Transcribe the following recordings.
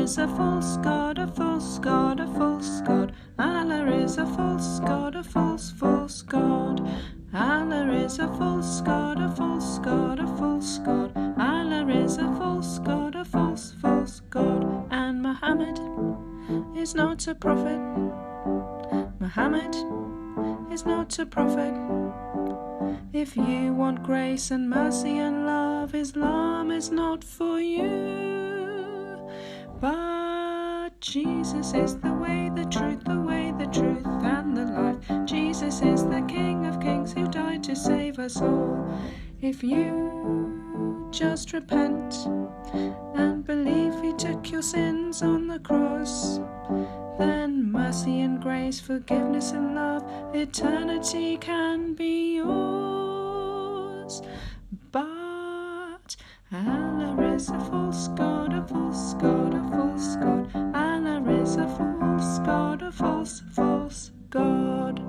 is a false god, a false god, a false god. Allah is a false god, a false god. Allah is a false god, a false god, a false god. Allah is a false god, a false god. And Muhammad is not a prophet. Muhammad is not a prophet. If you want grace and mercy and love, Islam is not for you. But Jesus is the way, the truth, and the life. Jesus is the King of Kings who died to save us all. If you just repent and believe He took your sins on the cross, then mercy and grace, forgiveness and love, eternity can be yours. But Allah is a false god, a false god, a false god. Allah is a false god, a false god.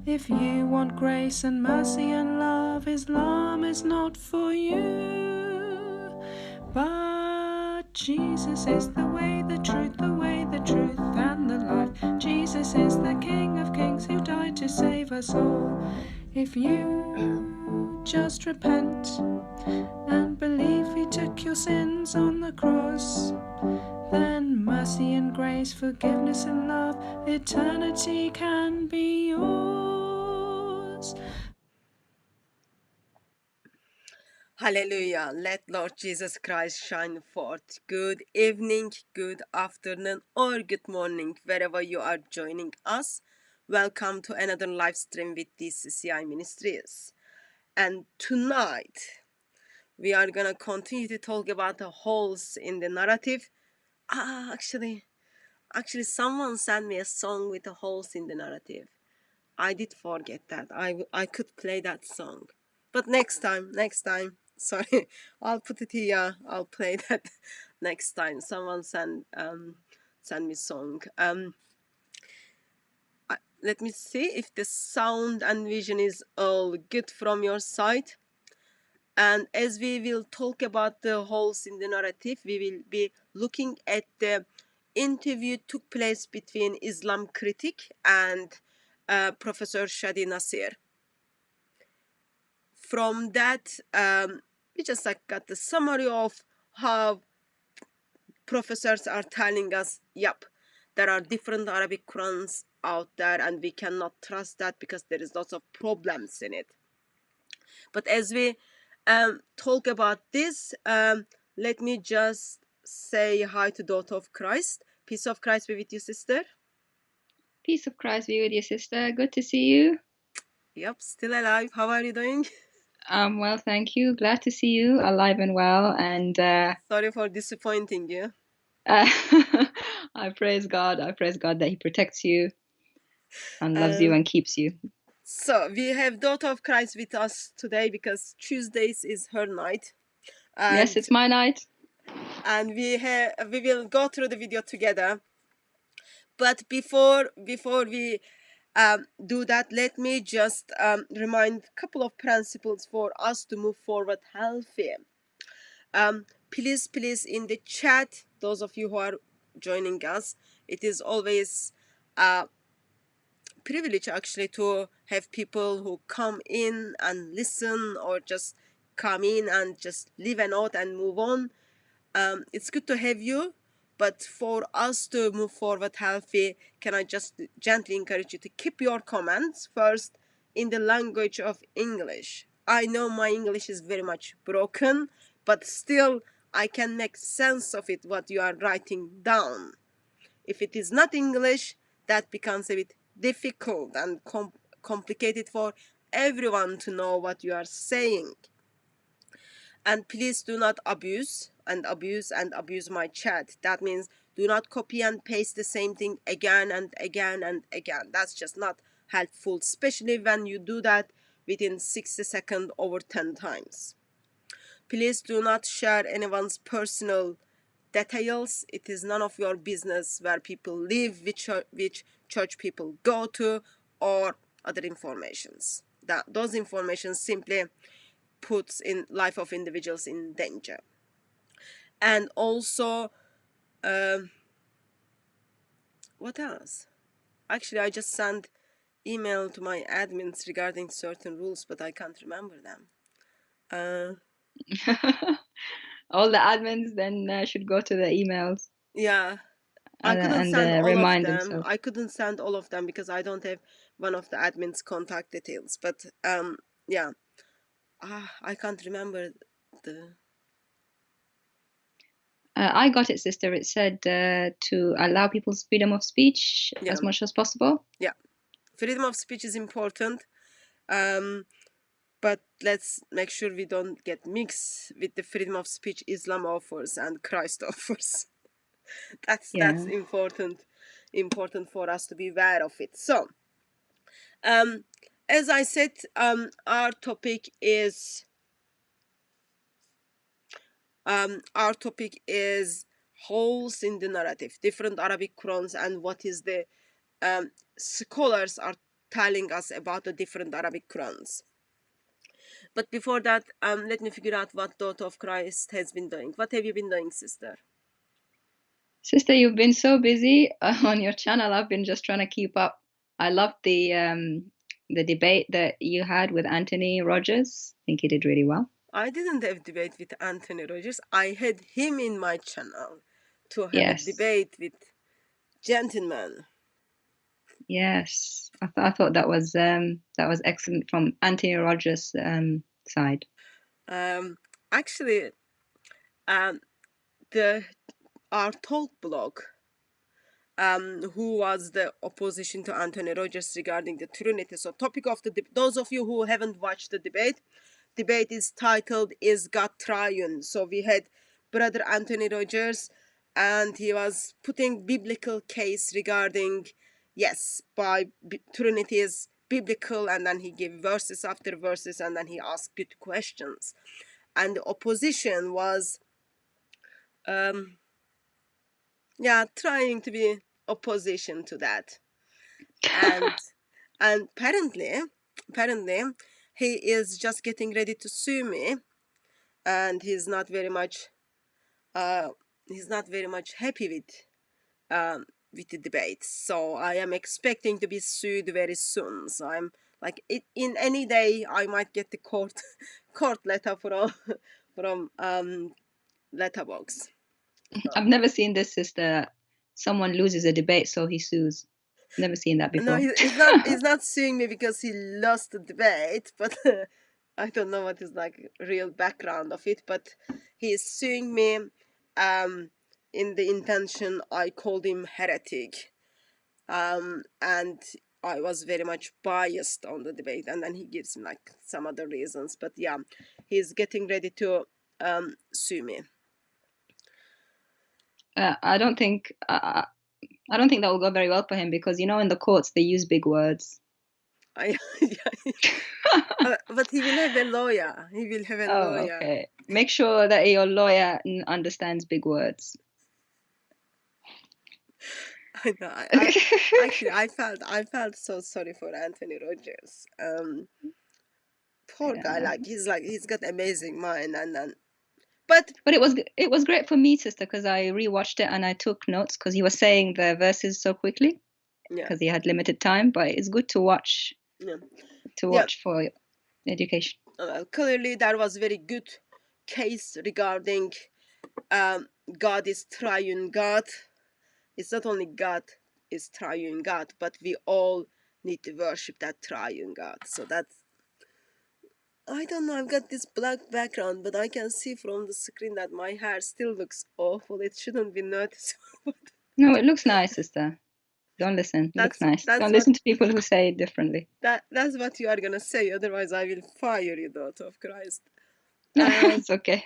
If you want grace and mercy and love, Islam is not for you. But Jesus is the way, the truth, and the life. Jesus is the King of Kings who died to save us all. If you just repent and believe He took your sins on the cross, then mercy and grace, forgiveness and love, eternity can be yours. Hallelujah. Let Lord Jesus Christ shine forth. Good evening, good afternoon, or good morning, wherever you are joining us. Welcome to another live stream with DCCI Ministries. And tonight, we are going to continue to talk about the holes in the narrative. Actually, someone sent me a song with the holes in the narrative. I did forget that. I could play that song. But next time. Sorry, I'll put it here. I'll play that next time. Someone send me song. Let me see if the sound and vision is all good from your side. And as we will talk about the holes in the narrative, we will be looking at the interview took place between Islam critic and Professor Shady Nasser. From that, we just got the summary of how professors are telling us, yep, there are different Arabic Qurans out there and we cannot trust that because there is lots of problems in it. But as we talk about this, let me just say hi to daughter of Christ. Peace of Christ be with you, sister. Peace of Christ be with you, sister. Good to see you. Yep, still alive. How are you doing? Well, thank you. Glad to see you alive and well. And sorry for disappointing you. I praise God. I praise God that He protects you and loves you and keeps you. So we have daughter of Christ with us today because Tuesdays is her night. And, yes, it's my night. And we will go through the video together. But before we do that, let me just remind a couple of principles for us to move forward healthy. Please in the chat, those of you who are joining us, it is always a privilege actually to have people who come in and listen or just come in and just leave a note and move on. It's good to have you, but for us to move forward healthy, can I just gently encourage you to keep your comments first in the language of English. I know my English is very much broken, but still I can make sense of it, what you are writing down. If it is not English, that becomes a bit difficult and complicated for everyone to know what you are saying. And please do not abuse my chat. That means do not copy and paste the same thing again and again and again. That's just not helpful, especially when you do that within 60 seconds over 10 times. Please do not share anyone's personal details. It is none of your business where people live, which church people go to, or other informations. Those informations simply puts in life of individuals in danger. And also, what else? Actually, I just sent email to my admins regarding certain rules, but I can't remember them. All the admins then should go to the emails Yeah, I couldn't and send all of remind them. themselves. I couldn't send all of them because I don't have one of the admin's contact details. But yeah, I can't remember the. I got it, sister. It said to allow people's freedom of speech Yeah. as much as possible. Yeah, freedom of speech is important. But let's make sure we don't get mixed with the freedom of speech Islam offers and Christ offers. That's important for us to be aware of it. So, as I said, our topic is holes in the narrative, different Arabic Qurans, and what is the scholars are telling us about the different Arabic Qurans. But before that, let me figure out what Daughter of Christ has been doing. What have you been doing, sister? Sister, you've been so busy on your channel. I've been just trying to keep up. I loved the debate that you had with Anthony Rogers. I think he did really well. I didn't have debate with Anthony Rogers. I had him in my channel to have Yes. a debate with gentlemen. Yes, I thought that was excellent from Anthony Rogers' side. Actually, our talk blog, who was the opposition to Anthony Rogers regarding the Trinity. So, topic of those of you who haven't watched the debate is titled "Is God Triune?" So we had Brother Anthony Rogers, and he was putting biblical case regarding Trinity is biblical, and then he gave verses after verses, and then he asked good questions, and the opposition was trying to be opposition to that, and apparently he is just getting ready to sue me, and he's not very much happy with the debate. So I am expecting to be sued very soon. So I'm like, in any day I might get the court letter from letterbox. I've never seen this, sister. Someone loses a debate, so he sues. Never seen that before. No, he's not suing me because he lost the debate, but I don't know what is like real background of it. But he is suing me in the intention I called him heretic, and I was very much biased on the debate, and then he gives me like some other reasons. But yeah, he's getting ready to sue me. I don't think that will go very well for him because in the courts they use big words. But he will have a lawyer. He will have a lawyer. Okay. Make sure that your lawyer understands big words. I know. Actually, I felt so sorry for Anthony Rogers. Poor guy. He's got amazing mind, but it was great for me, sister, because I rewatched it and I took notes because he was saying the verses so quickly because he had limited time. But it's good to watch. Watch for education. Clearly, there was very good case regarding God is triune God. It's not only God is triune God, but we all need to worship that triune God. So that's, I don't know, I've got this black background, but I can see from the screen that my hair still looks awful. It shouldn't be noticeable. No, it looks nice, sister. Don't listen. It looks nice. Don't listen to people who say it differently. That's what you are going to say. Otherwise, I will fire you, Daughter of Christ. It's okay.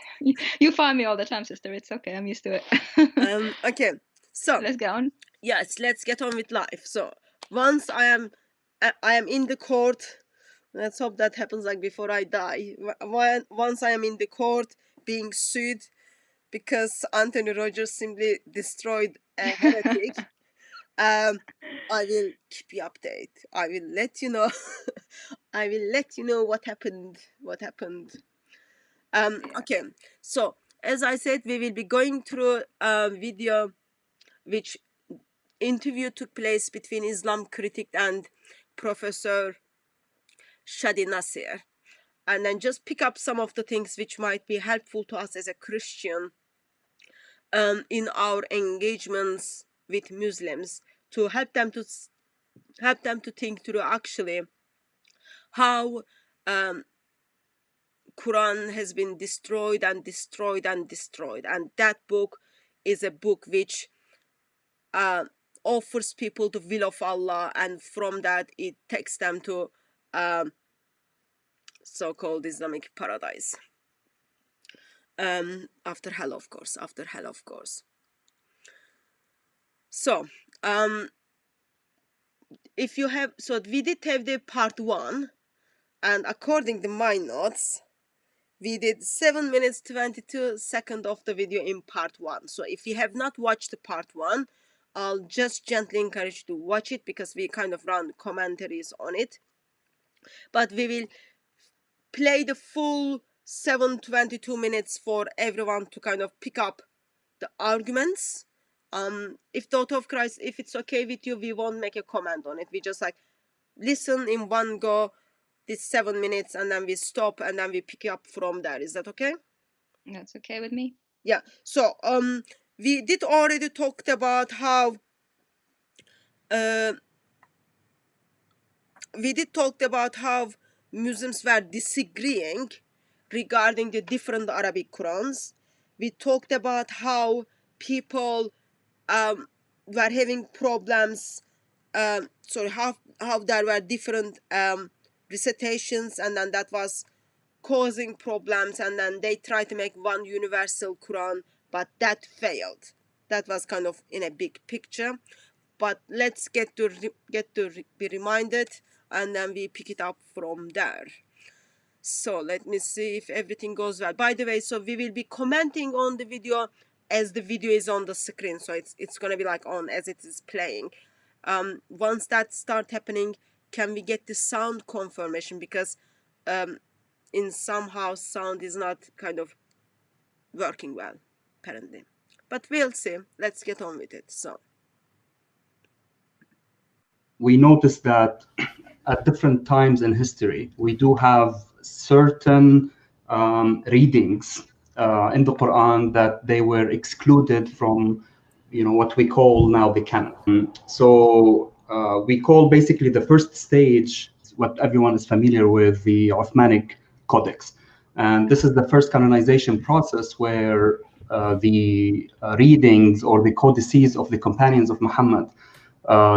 You fire me all the time, sister. It's okay. I'm used to it. Okay. So let's get on. Yes, let's get on with life. So once I am in the court, let's hope that happens like before I die. Once I am in the court being sued because Anthony Rogers simply destroyed a heretic, I will keep you updated. I will let you know. I will let you know what happened. Okay, so As I said, we will be going through a video which interview took place between Islam critic and Professor Shady Nasser, and then just pick up some of the things which might be helpful to us as a Christian in our engagements with Muslims, to help them to think through actually how Quran has been destroyed and destroyed and destroyed, and that book is a book which offers people the will of Allah, and from that it takes them to so-called Islamic paradise. After hell, of course. So if you have, so we did have the part 1, and according to my notes, we did 7 minutes 22 seconds of the video in part 1. So if you have not watched the part 1, I'll just gently encourage you to watch it, because we kind of run commentaries on it. But we will play the full 7:22 minutes for everyone to kind of pick up the arguments. If thought of Christ, if it's okay with you, we won't make a comment on it. We just like listen in one go, this 7 minutes, and then we stop, and then we pick up from there. Is that okay? That's okay with me. Yeah. So we did already talked about how Muslims were disagreeing regarding the different Arabic Qurans. We talked about how people were having problems. How there were different recitations, and then that was causing problems, and then they tried to make one universal Quran, but that failed. That was kind of in a big picture. But let's get to be reminded, and then we pick it up from there. So let me see if everything goes well. By the way, so we will be commenting on the video as the video is on the screen, so it's gonna be like on as it is playing. Once that start happening, can we get the sound confirmation, because in somehow sound is not kind of working well apparently, but we'll see. Let's get on with it. So we noticed that at different times in history, we do have certain readings in the Quran that they were excluded from, what we call now the canon. So we call basically the first stage, what everyone is familiar with, the Orthomanic Codex. And this is the first canonization process where the readings or the codices of the companions of Muhammad,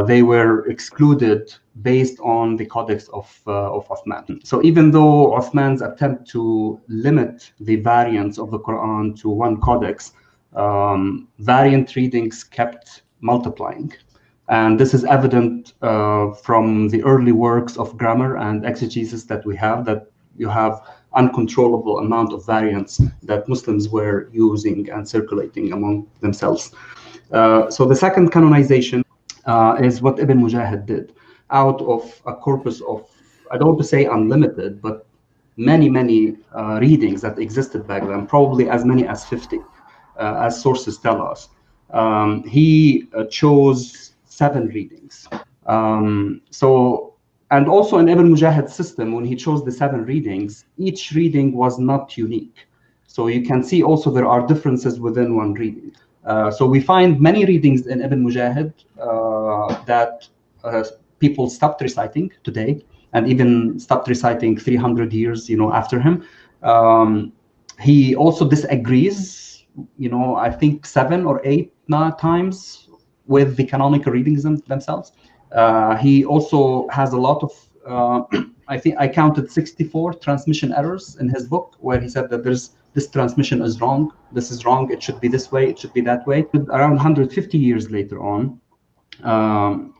they were excluded based on the Codex of Uthman. So even though Uthman's attempt to limit the variants of the Quran to one codex, variant readings kept multiplying. And this is evident from the early works of grammar and exegesis that we have, that you have uncontrollable amount of variants that Muslims were using and circulating among themselves. So the second canonization is what Ibn Mujahid did out of a corpus of, I don't want to say unlimited, but many readings that existed back then, probably as many as 50, as sources tell us. He chose 7 readings. And also in Ibn Mujahid's system, when he chose the 7 readings, each reading was not unique. So you can see also there are differences within one reading. So we find many readings in Ibn Mujahid that people stopped reciting today, and even stopped reciting 300 years, after him. He also disagrees, I think 7 or 8 times with the canonical readings themselves. He also has a lot of, I think I counted 64 transmission errors in his book, where he said that this transmission is wrong, this is wrong, it should be this way, it should be that way. Around 150 years later on,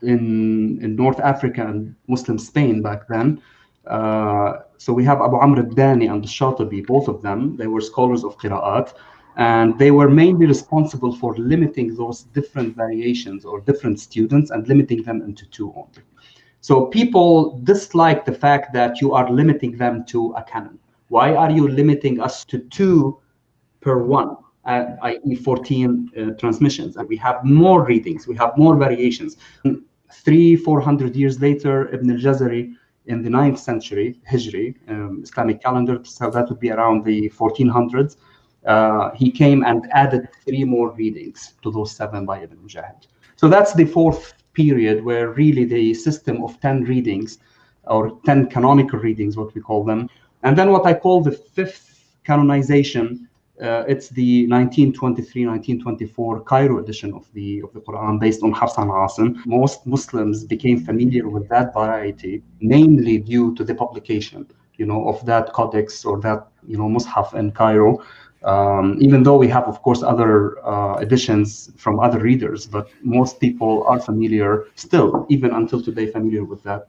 in North Africa and Muslim Spain back then, so we have Abu Amr al-Dani and al-Shatibi, both of them, they were scholars of Qira'at, and they were mainly responsible for limiting those different variations or different students and limiting them into 2 only. So people dislike the fact that you are limiting them to a canon. Why are you limiting us to 2 per one, i.e. 14 transmissions. And we have more readings, we have more variations. 300-400 years later, Ibn al-Jazari in the 9th century Hijri, Islamic calendar, so that would be around the 1400s, he came and added 3 more readings to those 7 by Ibn Mujahid. So that's the 4th period where really the system of 10 readings, or 10 canonical readings, what we call them. And then what I call the 5th canonization, it's the 1923-1924 Cairo edition of the Quran, based on Hafs and Asim. Most Muslims became familiar with that variety, mainly due to the publication, of that codex, or that, Mus'haf in Cairo. Even though we have, of course, other editions from other readers, but most people are familiar still, even until today, familiar with that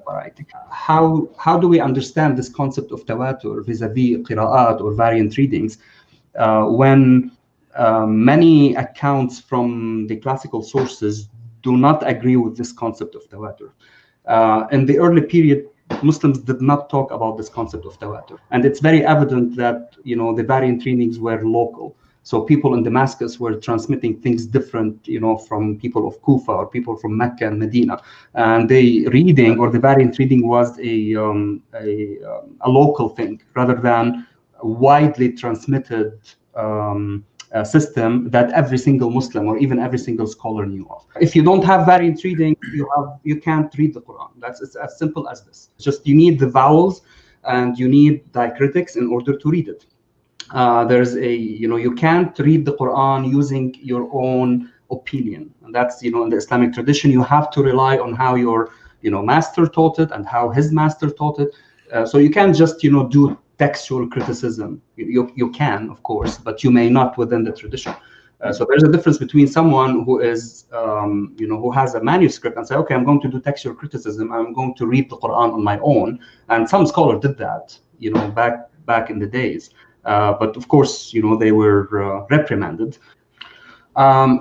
variety. How do we understand this concept of tawatur vis-a-vis qira'at or variant readings when many accounts from the classical sources do not agree with this concept of tawatur? In the early period, Muslims did not talk about this concept of tawatur, and it's very evident that the variant readings were local. So people in Damascus were transmitting things different, from people of Kufa or people from Mecca and Medina, and the reading or the variant reading was a local thing rather than a widely transmitted system that every single Muslim or even every single scholar knew of. If you don't have variant reading, you can't read the Quran. It's as simple as this. It's just you need the vowels and you need diacritics in order to read it. There's you can't read the Quran using your own opinion, and that's in the Islamic tradition you have to rely on how your master taught it and how his master taught it. So you can't just do textual criticism. You can, of course, but you may not within the tradition. So there's a difference between someone who is, who has a manuscript and say, okay, I'm going to do textual criticism. I'm going to read the Quran on my own. And some scholars did that, back in the days. But of course, they were reprimanded.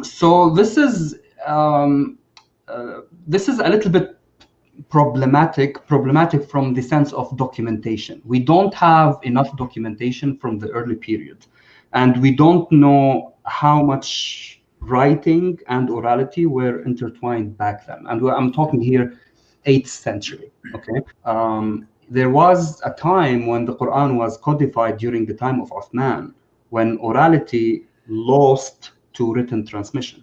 So this is a little bit problematic from the sense of documentation. We don't have enough documentation from the early period, and we don't know how much writing and orality were intertwined back then. And I'm talking here 8th century. Okay, there was a time when the Quran was codified during the time of Uthman, when orality lost to written transmission.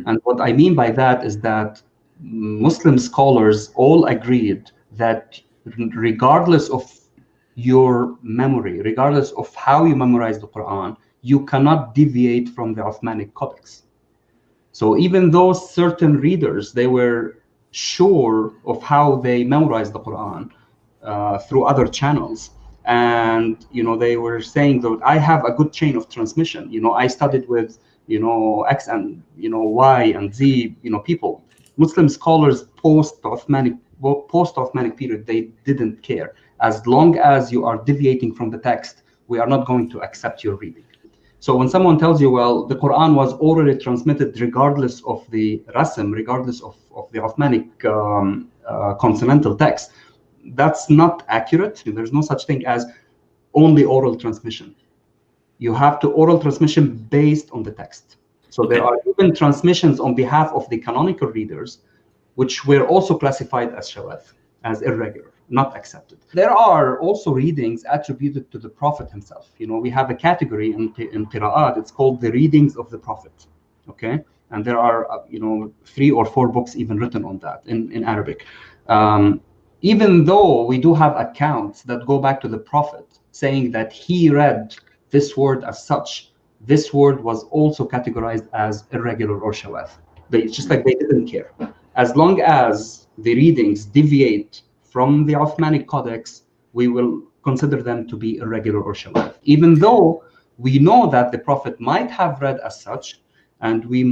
And what I mean by that is that Muslim scholars all agreed that regardless of your memory, regardless of how you memorize the Quran, you cannot deviate from the Orthomanic Codex. So even though certain readers, they were sure of how they memorized the Quran through other channels, and they were saying that I have a good chain of transmission. I studied with X and Y and Z people. Muslim scholars post-Orthomanic period, they didn't care. As long as you are deviating from the text, we are not going to accept your reading. So when someone tells you, well, the Quran was orally transmitted regardless of the rasm, regardless of the Orthomanic consonantal text, that's not accurate. There's no such thing as only oral transmission. You have to oral transmission based on the text. So there are even transmissions on behalf of the canonical readers, which were also classified as shawaz, as irregular, not accepted. There are also readings attributed to the Prophet himself. We have a category in qira'at, it's called the readings of the Prophet. Okay, and there are 3 or 4 books even written on that in Arabic. Even though we do have accounts that go back to the Prophet saying that he read this word as such, this word was also categorized as irregular or shawaz. It's just like they didn't care. As long as the readings deviate from the Orthomanic Codex, we will consider them to be irregular or shawaz. Even though we know that the Prophet might have read as such, and we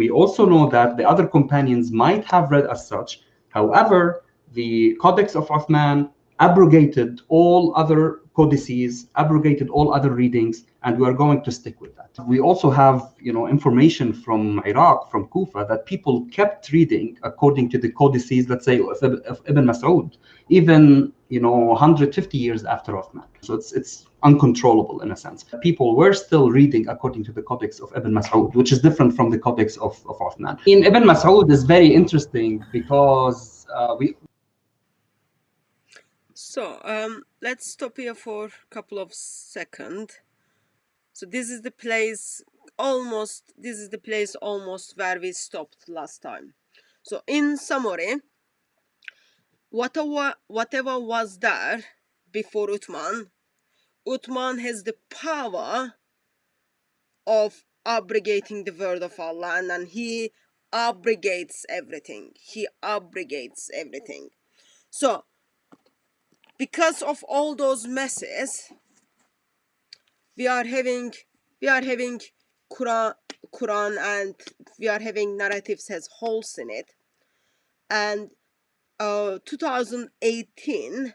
also know that the other companions might have read as such. However, the Codex of Uthman abrogated all other codices, abrogated all other readings, and we are going to stick with that. We also have, information from Iraq, from Kufa, that people kept reading according to the codices, let's say, of Ibn Mas'ud, even 150 years after Uthman. So it's uncontrollable in a sense. People were still reading according to the Codex of Ibn Mas'ud, which is different from the Codex of Uthman. In Ibn Mas'ud is very interesting because So let's stop here for a couple of seconds. So this is the place almost where we stopped last time. So in summary, whatever was there before Uthman has the power of abrogating the word of Allah, and then he abrogates everything. So because of all those messes, we are having Quran, and we are having narratives has holes in it. And 2018,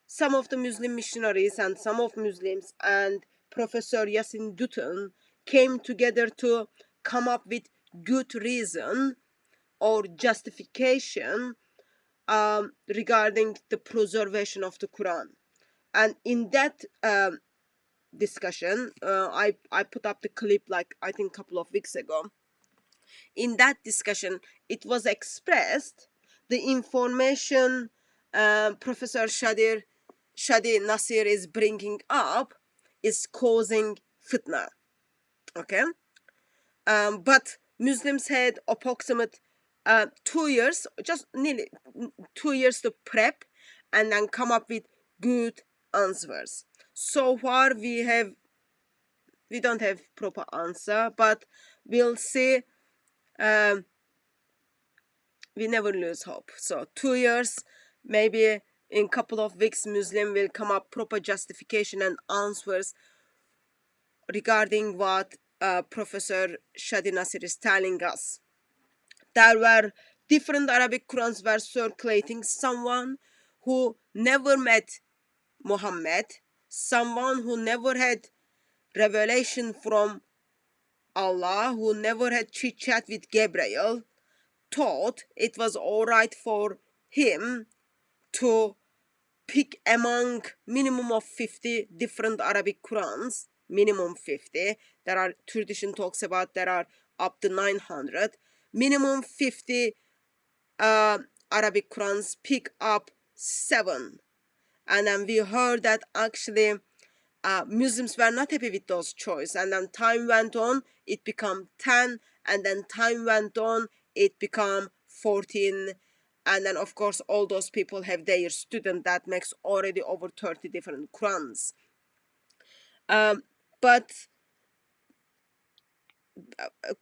some of the Muslim missionaries and some of Muslims and Professor Yasin Dutton came together to come up with good reason or justification regarding the preservation of the Quran. And in that discussion, I put up the clip like I think a couple of weeks ago. In that discussion, it was expressed the information Professor Shady Nasser is bringing up is causing fitna. Okay, but Muslims had approximate 2 years, just nearly 2 years to prep and then come up with good answers. So far we don't have proper answer, but we'll see. We never lose hope. So 2 years, maybe in a couple of weeks, Muslim will come up proper justification and answers regarding what Professor Shady Nasser is telling us. There were different Arabic Qurans were circulating. Someone who never met Muhammad, someone who never had revelation from Allah, who never had chit-chat with Gabriel, thought it was all right for him to pick among minimum of 50 different Arabic Qurans, minimum 50. There are tradition talks about there are up to 900. Minimum 50 Arabic Qurans, pick up 7. And then we heard that actually Muslims were not happy with those choice, and then time went on, it became 10, and then time went on, it became 14, and then of course all those people have their student that makes already over 30 different Qurans. But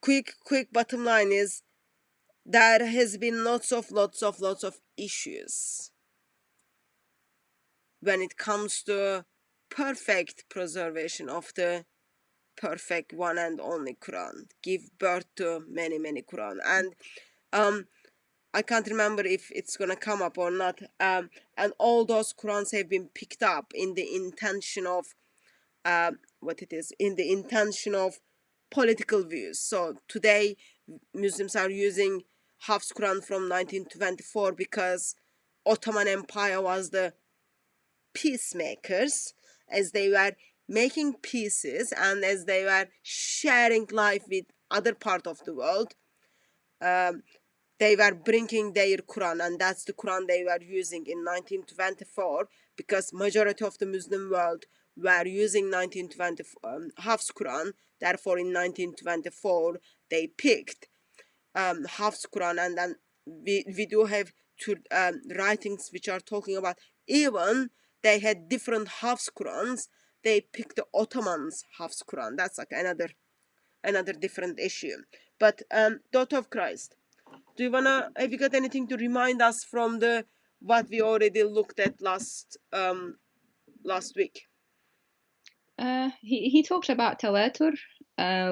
quick bottom line is there has been lots of issues when it comes to perfect preservation of the perfect one and only Quran, give birth to many Quran. And I can't remember if it's gonna come up or not, and all those Qurans have been picked up in the intention of political views. So today Muslims are using Hafs Quran from 1924 because Ottoman Empire was the peacemakers, as they were making peaces and as they were sharing life with other part of the world. They were bringing their Quran, and that's the Quran they were using in 1924, because majority of the Muslim world were using 1924 Hafs Quran. Therefore, in 1924, they picked Hafs Quran, and then we do have two writings which are talking about even they had different Hafs Qurans. They picked the Ottomans Hafs Quran. That's like another different issue. But daughter of Christ, have you got anything to remind us from the what we already looked at last week? He talked about tawatur,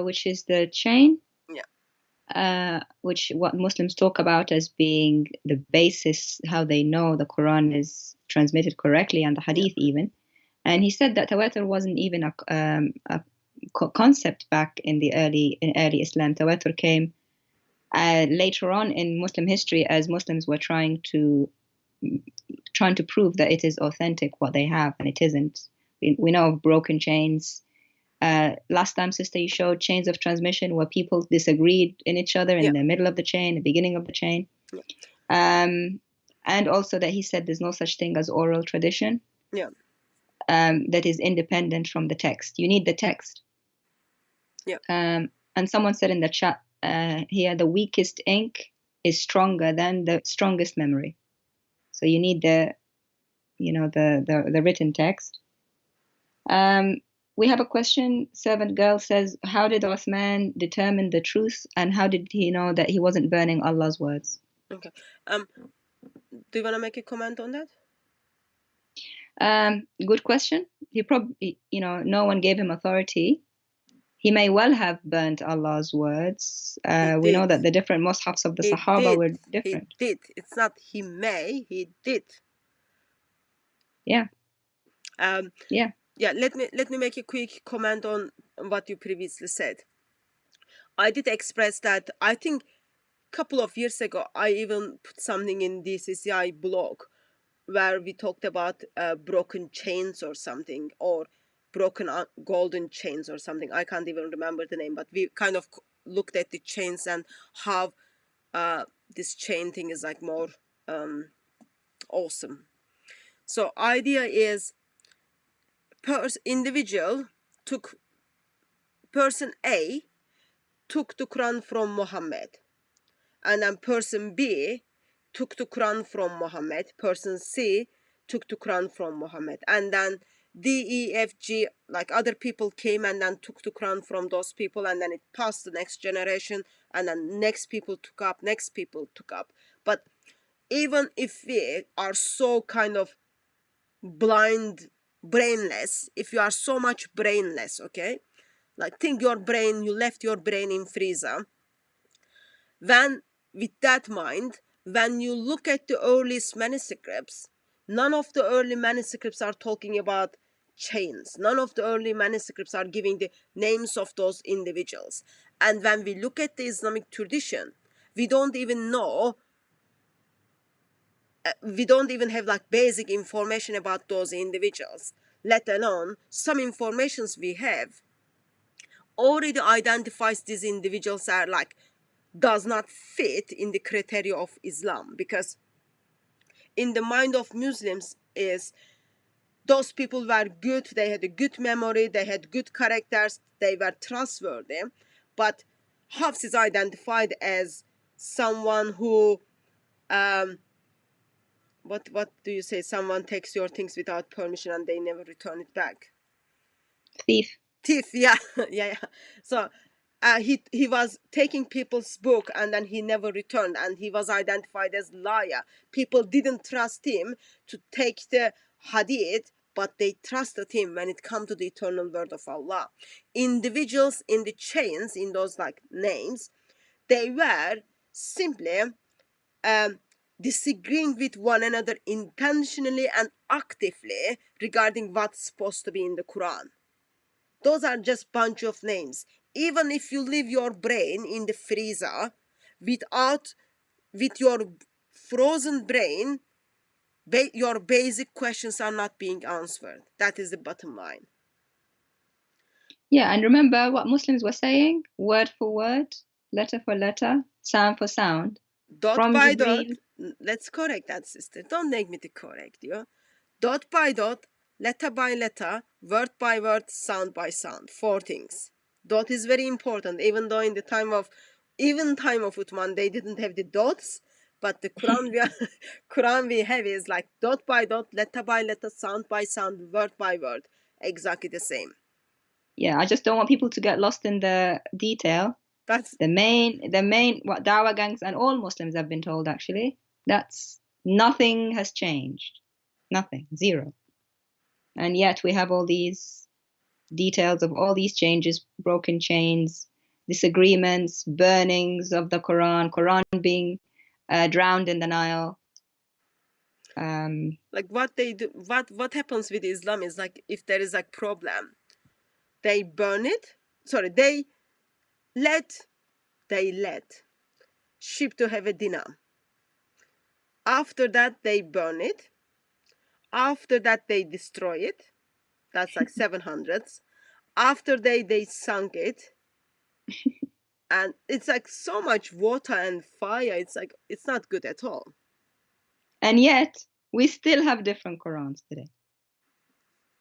which is the chain. Yeah. Which what Muslims talk about as being the basis, how they know the Quran is transmitted correctly, and the Hadith even. And he said that tawatur wasn't even a concept back in early Islam. Tawatur came later on in Muslim history as Muslims were trying to trying to prove that it is authentic what they have, and it isn't. We know of broken chains. Last time, sister, you showed chains of transmission where people disagreed in each other in the middle of the chain, the beginning of the chain. And also that he said there's no such thing as oral tradition. That is independent from the text. You need the text. And someone said in the chat here, the weakest ink is stronger than the strongest memory. So you need the written text. We have a question. Servant girl says, how did Uthman determine the truth, and how did he know that he wasn't burning Allah's words? Okay. Do you want to make a comment on that? Good question. He probably, no one gave him authority. He may well have burnt Allah's words. We know that the different mushafs of the Sahaba were different. He did. It's not he may, he did. Yeah. Let me make a quick comment on what you previously said. I did express that I think a couple of years ago I even put something in DCCI blog where we talked about broken chains or something, or broken golden chains or something. I can't even remember the name, but we kind of looked at the chains and how this chain thing is like more awesome. So idea is person A took the Quran from Muhammad, and then person B took the Quran from Muhammad, person C took the Quran from Muhammad, and then D, E, F, G, like other people came and then took the Quran from those people, and then it passed the next generation, and then next people took up. But even if we are so kind of blind, brainless, if you are so much brainless, okay, like think your brain, you left your brain in freezer, then with that mind, when you look at the earliest manuscripts, none of the early manuscripts are talking about chains. None of the early manuscripts are giving the names of those individuals. And when we look at the Islamic tradition, we don't even know, we don't even have like basic information about those individuals, let alone some informations we have already identifies these individuals are like does not fit in the criteria of Islam, because in the mind of Muslims is those people were good, they had a good memory, they had good characters, they were trustworthy, but Hafs is identified as someone who what do you say, someone takes your things without permission and they never return it back. Thief, yeah. So he was taking people's book and then he never returned, and he was identified as liar. People didn't trust him to take the hadith, but they trusted him when it come to the eternal word of Allah. Individuals in the chains, in those like names, they were simply disagreeing with one another intentionally and actively regarding what's supposed to be in the Quran. Those are just bunch of names. Even if you leave your brain in the freezer, with your frozen brain, your basic questions are not being answered. That is the bottom line. Yeah, and remember what Muslims were saying, word for word, letter for letter, sound for sound. Dot by dot. Let's correct that, sister. Don't make me to correct you. Dot by dot, letter by letter, word by word, sound by sound. 4 things. Dot is very important, even though in the time of Uthman, they didn't have the dots, but the Quran we have is like dot by dot, letter by letter, sound by sound, word by word. Exactly the same. Yeah, I just don't want people to get lost in the detail. That's the main what Dawah gangs and all Muslims have been told, actually. That's nothing has changed. Nothing. Zero. And yet we have all these details of all these changes, broken chains, disagreements, burnings of the Quran being drowned in the Nile. Like what they do, what happens with Islam is like if there is a problem, they burn it. Sorry, they let sheep to have a dinner. After that, they burn it. After that, they destroy it. That's like 700s. After they sunk it. And it's like so much water and fire. It's like, it's not good at all. And yet, we still have different Qurans today.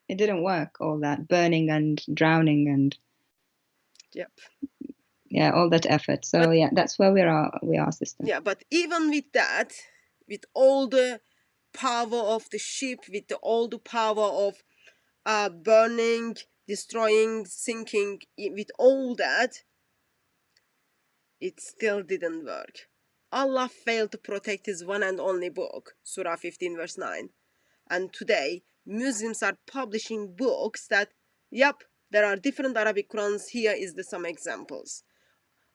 It didn't work, all that burning and drowning and yep. Yeah, all that effort. So yeah, that's where we are, sister. Yeah, but even with that, with all the power of the ship, with all the power of burning, destroying, sinking, with all that, it still didn't work. Allah failed to protect his one and only book, Surah 15 verse 9. And today, Muslims are publishing books that, yep, there are different Arabic Qurans. Here is some examples.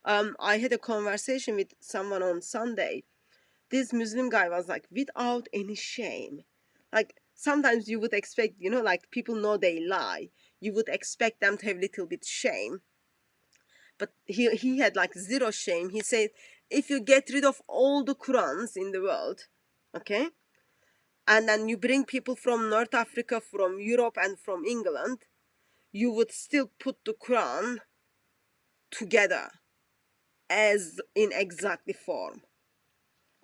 I had a conversation with someone on Sunday. This Muslim guy was like, without any shame. Like, sometimes you would expect, you know, like people know they lie. You would expect them to have a little bit shame. But he had like zero shame. He said, if you get rid of all the Qurans in the world, okay, and then you bring people from North Africa, from Europe, and from England, you would still put the Quran together as in exactly form.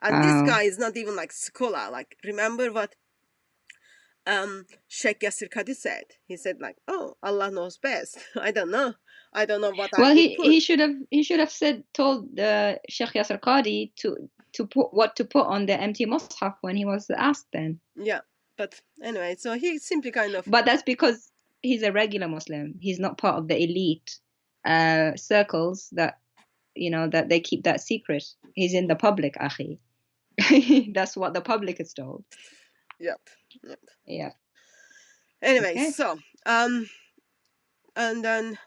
And this guy is not even like scholar. Like, remember what Sheikh Yasir Qadi said? He said like, oh, Allah knows best. I don't know what I would put. He should have told Sheikh Yasir Qadi to put what to put on the empty mushaf when he was asked then. Yeah, but anyway, so he simply kind of. But that's because he's a regular Muslim. He's not part of the elite circles that, you know, that they keep that secret. He's in the public, akhi. That's what the public is told. Yep. Yeah. Anyway, okay. So and then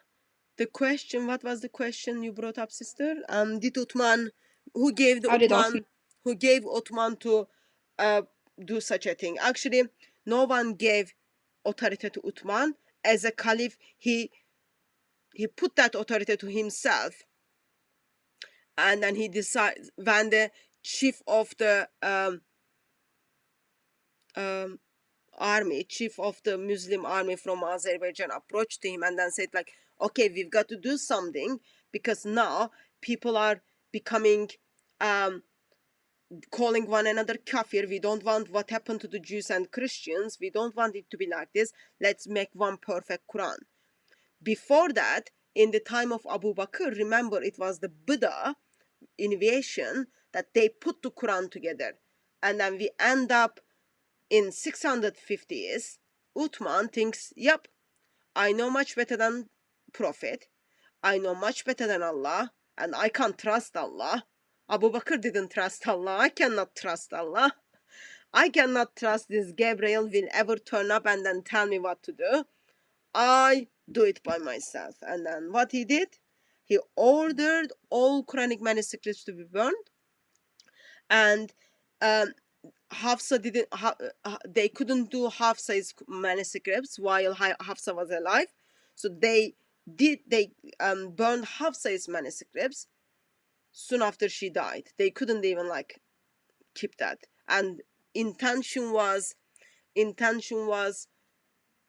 the question, what was the question you brought up, sister? Did Uthman, who gave Uthman to do such a thing? Actually, no one gave authority to Uthman. As a caliph, he put that authority to himself, and then he decided when the chief of the army, chief of the Muslim army from Azerbaijan approached him and then said like, okay, we've got to do something because now people are becoming calling one another kafir. We don't want what happened to the Jews and Christians. We don't want it to be like this. Let's make one perfect Quran. Before that, in the time of Abu Bakr, remember, it was the Buddha innovation that they put the Quran together. And then we end up in 650s, Uthman thinks, yep, I know much better than Prophet. I know much better than Allah, and I can't trust Allah. Abu Bakr didn't trust Allah. I cannot trust Allah. I cannot trust this Gabriel will ever turn up and then tell me what to do. I do it by myself. And then what he did? He ordered all Quranic manuscripts to be burned. And Hafsa didn't. They couldn't do Hafsa's manuscripts while Hafsa was alive, so they burned Hafsa's manuscripts soon after she died. They couldn't even like keep that. And intention was,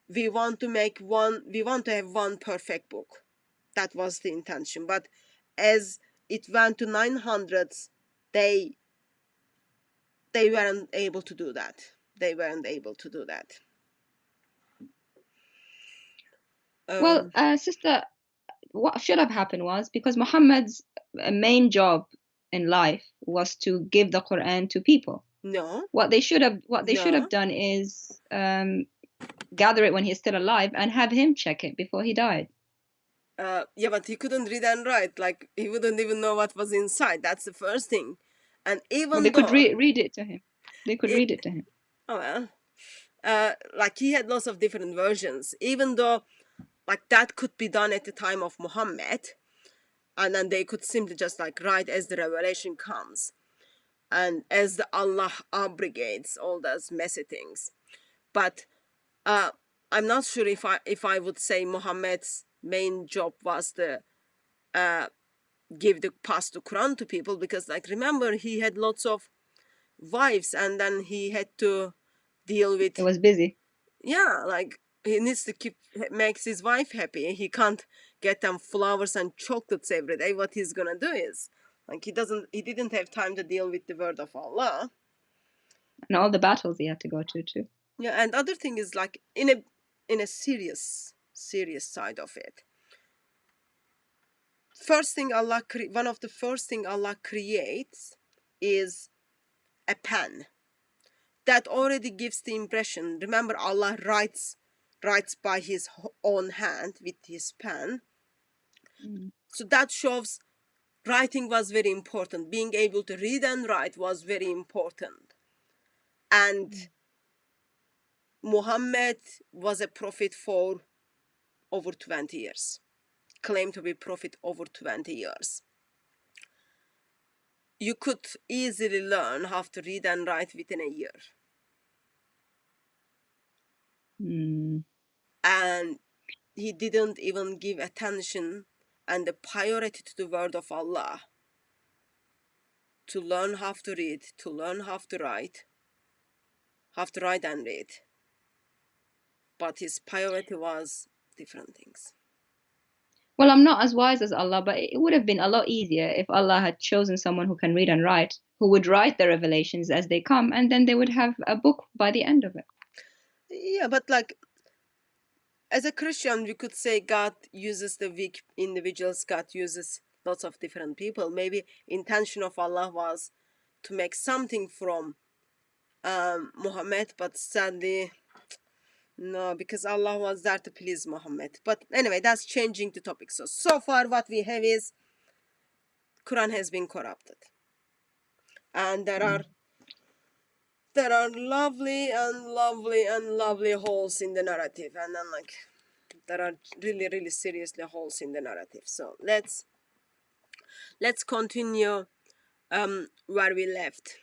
we want to have one perfect book. That was the intention. But as it went to 900s, they weren't able to do that. Well, sister, what should have happened was, because Muhammad's main job in life was to give the Quran to people. No. What they should have done is gather it when he's still alive and have him check it before he died. Yeah, but he couldn't read and write. Like, he wouldn't even know what was inside. That's the first thing. And even they could read it to him. They could read it to him. Oh well. Like, he had lots of different versions. Even though, like, that could be done at the time of Muhammad, and then they could simply just like write as the revelation comes, and as the Allah abrogates all those messy things. But I'm not sure if I would say Muhammad's main job was to pass the Quran to people, because, like, remember, he had lots of wives, and then he had to deal with. He was busy. Yeah, like he needs to makes his wife happy. He can't get them flowers and chocolates every day. What he's gonna do is, like, he didn't have time to deal with the word of Allah. And all the battles he had to go to too. Yeah, and other thing is, like, in a serious side of it. One of the first thing Allah creates is a pen. That already gives the impression. Remember, Allah writes by his own hand with his pen. So that shows writing was very important. Being able to read and write was very important. And Muhammad was a prophet for over 20 years. Claimed to be prophet over 20 years. You could easily learn how to read and write within a year. And he didn't even give attention and the priority to the word of Allah, to learn how to read, to learn how to write and read. But his priority was different things. Well, I'm not as wise as Allah, but it would have been a lot easier if Allah had chosen someone who can read and write, who would write the revelations as they come, and then they would have a book by the end of it. Yeah, but like, as a Christian, you could say God uses the weak individuals, God uses lots of different people. Maybe intention of Allah was to make something from Muhammad, but sadly, no, because Allah was there to please Muhammad. But anyway, that's changing the topic. So far what we have is Quran has been corrupted. And there are lovely holes in the narrative. And then, like, there are really seriously holes in the narrative. So let's continue where we left.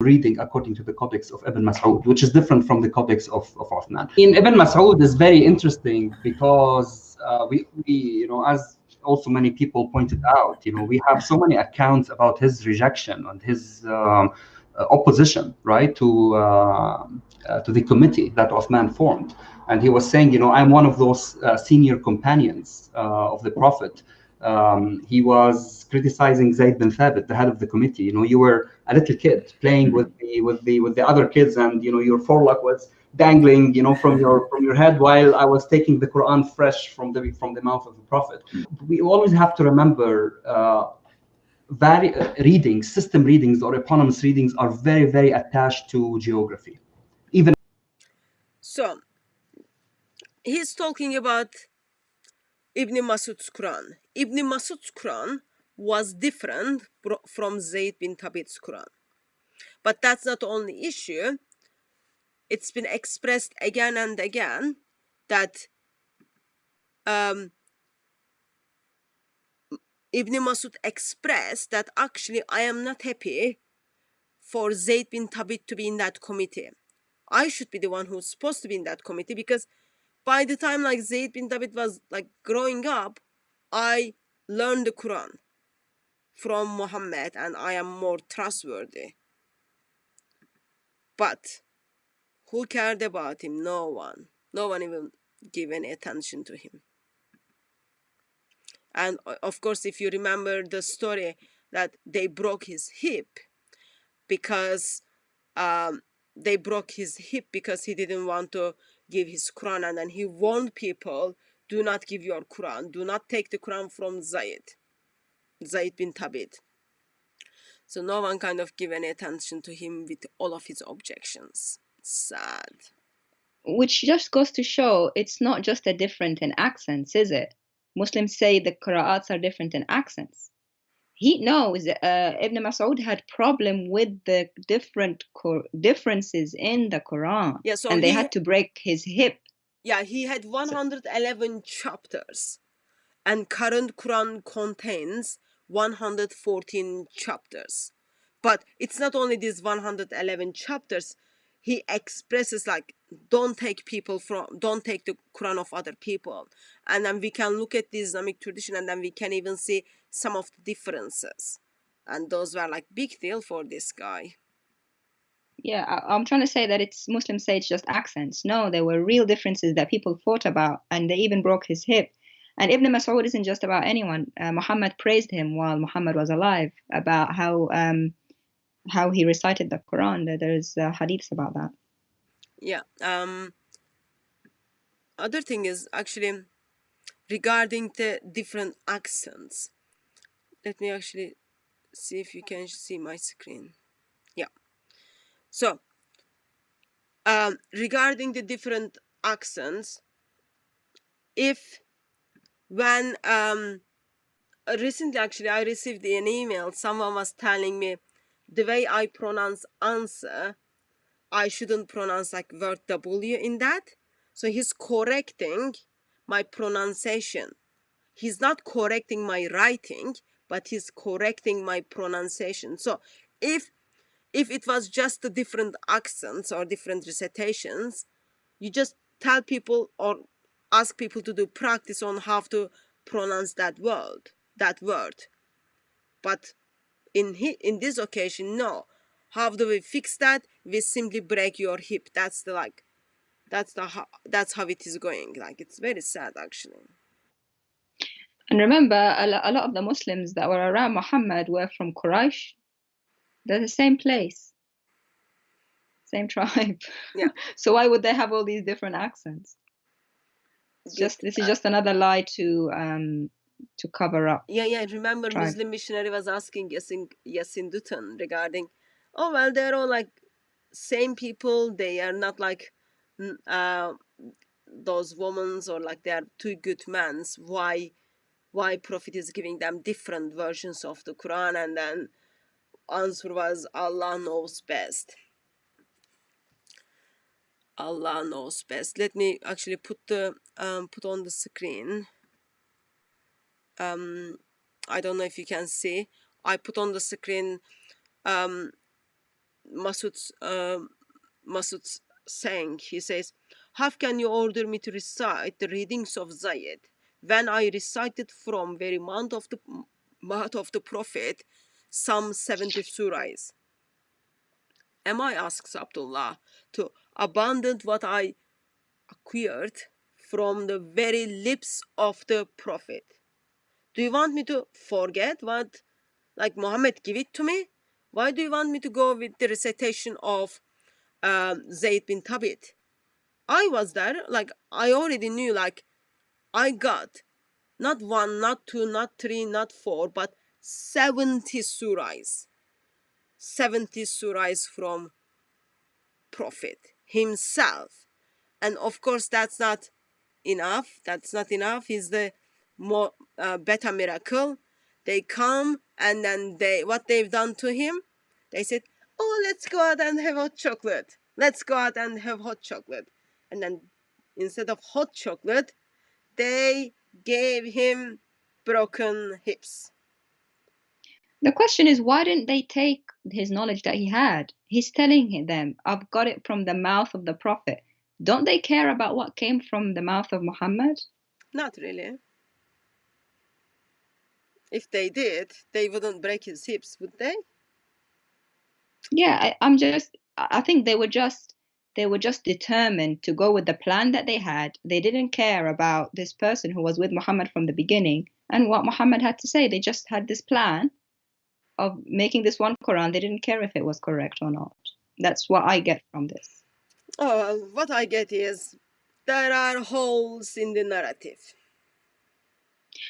Reading according to the Codex of Ibn Mas'ud, which is different from the Codex of Uthman. In Ibn Mas'ud is very interesting because we as also many people pointed out, we have so many accounts about his rejection and his opposition, right, to the committee that Uthman formed. And he was saying, I'm one of those senior companions of the Prophet. He was criticizing Zayd bin Thabit, the head of the committee. You were a little kid playing with the other kids, and your forelock was dangling, from your head, while I was taking the Quran fresh from the mouth of the Prophet. We always have to remember system readings or eponymous readings are very, very attached to geography. So he's talking about Ibn Masud's Quran. Ibn Masud's Quran was different from Zayd bin Thabit's Quran. But that's not the only issue. It's been expressed again and again that Ibn Masud expressed that actually I am not happy for Zayd bin Thabit to be in that committee. I should be the one who's supposed to be in that committee, because by the time like Zayd bin Thabit was like growing up, I learned the Quran from Muhammad and I am more trustworthy. But who cared about him? No one. No one even gave any attention to him. And of course, if you remember the story that they broke his hip because he didn't want to give his Quran, and then he warned people, do not give your Quran, do not take the Quran from Zayd bin Thabit. So no one kind of gave any attention to him with all of his objections. Sad. Which just goes to show it's not just a different in accents, is it? Muslims say the qira'ats are different in accents. He knows Ibn Mas'ud had problem with the differences in the Quran. Yeah, so and they had to break his hip. Yeah, he had 111 chapters, and current Quran contains 114 chapters. But it's not only these 111 chapters. He expresses like, don't take the Quran of other people. And then we can look at the Islamic tradition, and then we can even see some of the differences. And those were like big deal for this guy. Yeah, I'm trying to say that Muslims say it's just accents. No, there were real differences that people fought about, and they even broke his hip. And Ibn Mas'ud isn't just about anyone. Muhammad praised him while Muhammad was alive about how he recited the Quran. There's hadiths about that. Yeah. Other thing is actually regarding the different accents. Let me actually see if you can see my screen. Yeah. So regarding the different accents, if when recently actually I received an email, someone was telling me the way I pronounce answer, I shouldn't pronounce like word W in that. So he's correcting my pronunciation. He's not correcting my writing, but he's correcting my pronunciation. So if it was just the different accents or different recitations, you just tell people or ask people to do practice on how to pronounce that word. But in this occasion, no. How do we fix that? We simply break your hip. That's how it is going. Like, it's very sad actually. And remember, a lot of the Muslims that were around Muhammad were from Quraysh. They're the same place, same tribe. Yeah. So why would they have all these different accents? This is just another lie to cover up. Yeah. I remember tribe. Muslim missionary was asking Yasin Dutton regarding, oh well, they're all like same people. They are not like those women, or like they are two good men. Why Prophet is giving them different versions of the Quran? And then answer was, Allah knows best. Allah knows best. Let me actually put on the screen. I don't know if you can see. I put on the screen Masud's saying. He says, how can you order me to recite the readings of Zayed when I recited from very mouth of the Prophet some 70 surahs? Am I, asks Abdullah, to abandon what I acquired from the very lips of the Prophet? Do you want me to forget what, like, Muhammad give it to me? Why do you want me to go with the recitation of Zayd bin Thabit? I was there, like, I already knew, like, I got not 1, not 2, not 3, not 4, but 70 surahs. 70 surahs from Prophet himself. And of course, that's not enough. Is the more better miracle. They come, and then what they've done to him, they said, oh, let's go out and have hot chocolate. And then instead of hot chocolate, they gave him broken hips. The question is, why didn't they take his knowledge that he had? He's telling them, I've got it from the mouth of the Prophet. Don't they care about what came from the mouth of Muhammad? Not really. If they did, they wouldn't break his hips, would they? Yeah, I think they were just determined to go with the plan that they had. They didn't care about this person who was with Muhammad from the beginning and what Muhammad had to say. They just had this plan of making this one Quran. They didn't care if it was correct or not. That's what I get from this. Oh, what I get is there are holes in the narrative.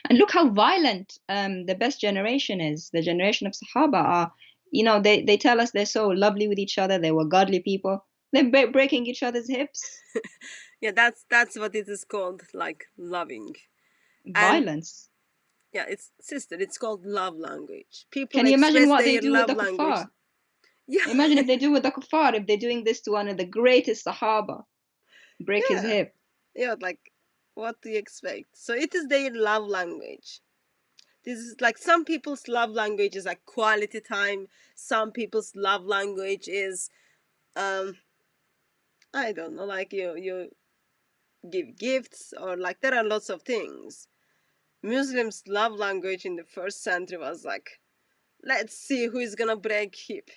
And look how violent the best generation is. The generation of Sahaba are, they tell us they're so lovely with each other. They were godly people. They're breaking each other's hips. Yeah, that's what it is called, like loving. Violence. It's called love language. People Can you imagine what they their do love with the language. kuffar? Yeah. Imagine if they do with the kuffar, if they're doing this to one of the greatest Sahaba, break his hip. Yeah, like, what do you expect? So it is their love language. This is like, some people's love language is like quality time. Some people's love language is, I don't know, like you give gifts, or like, there are lots of things. Muslims' love language in the first century was like let's see who is gonna break hip.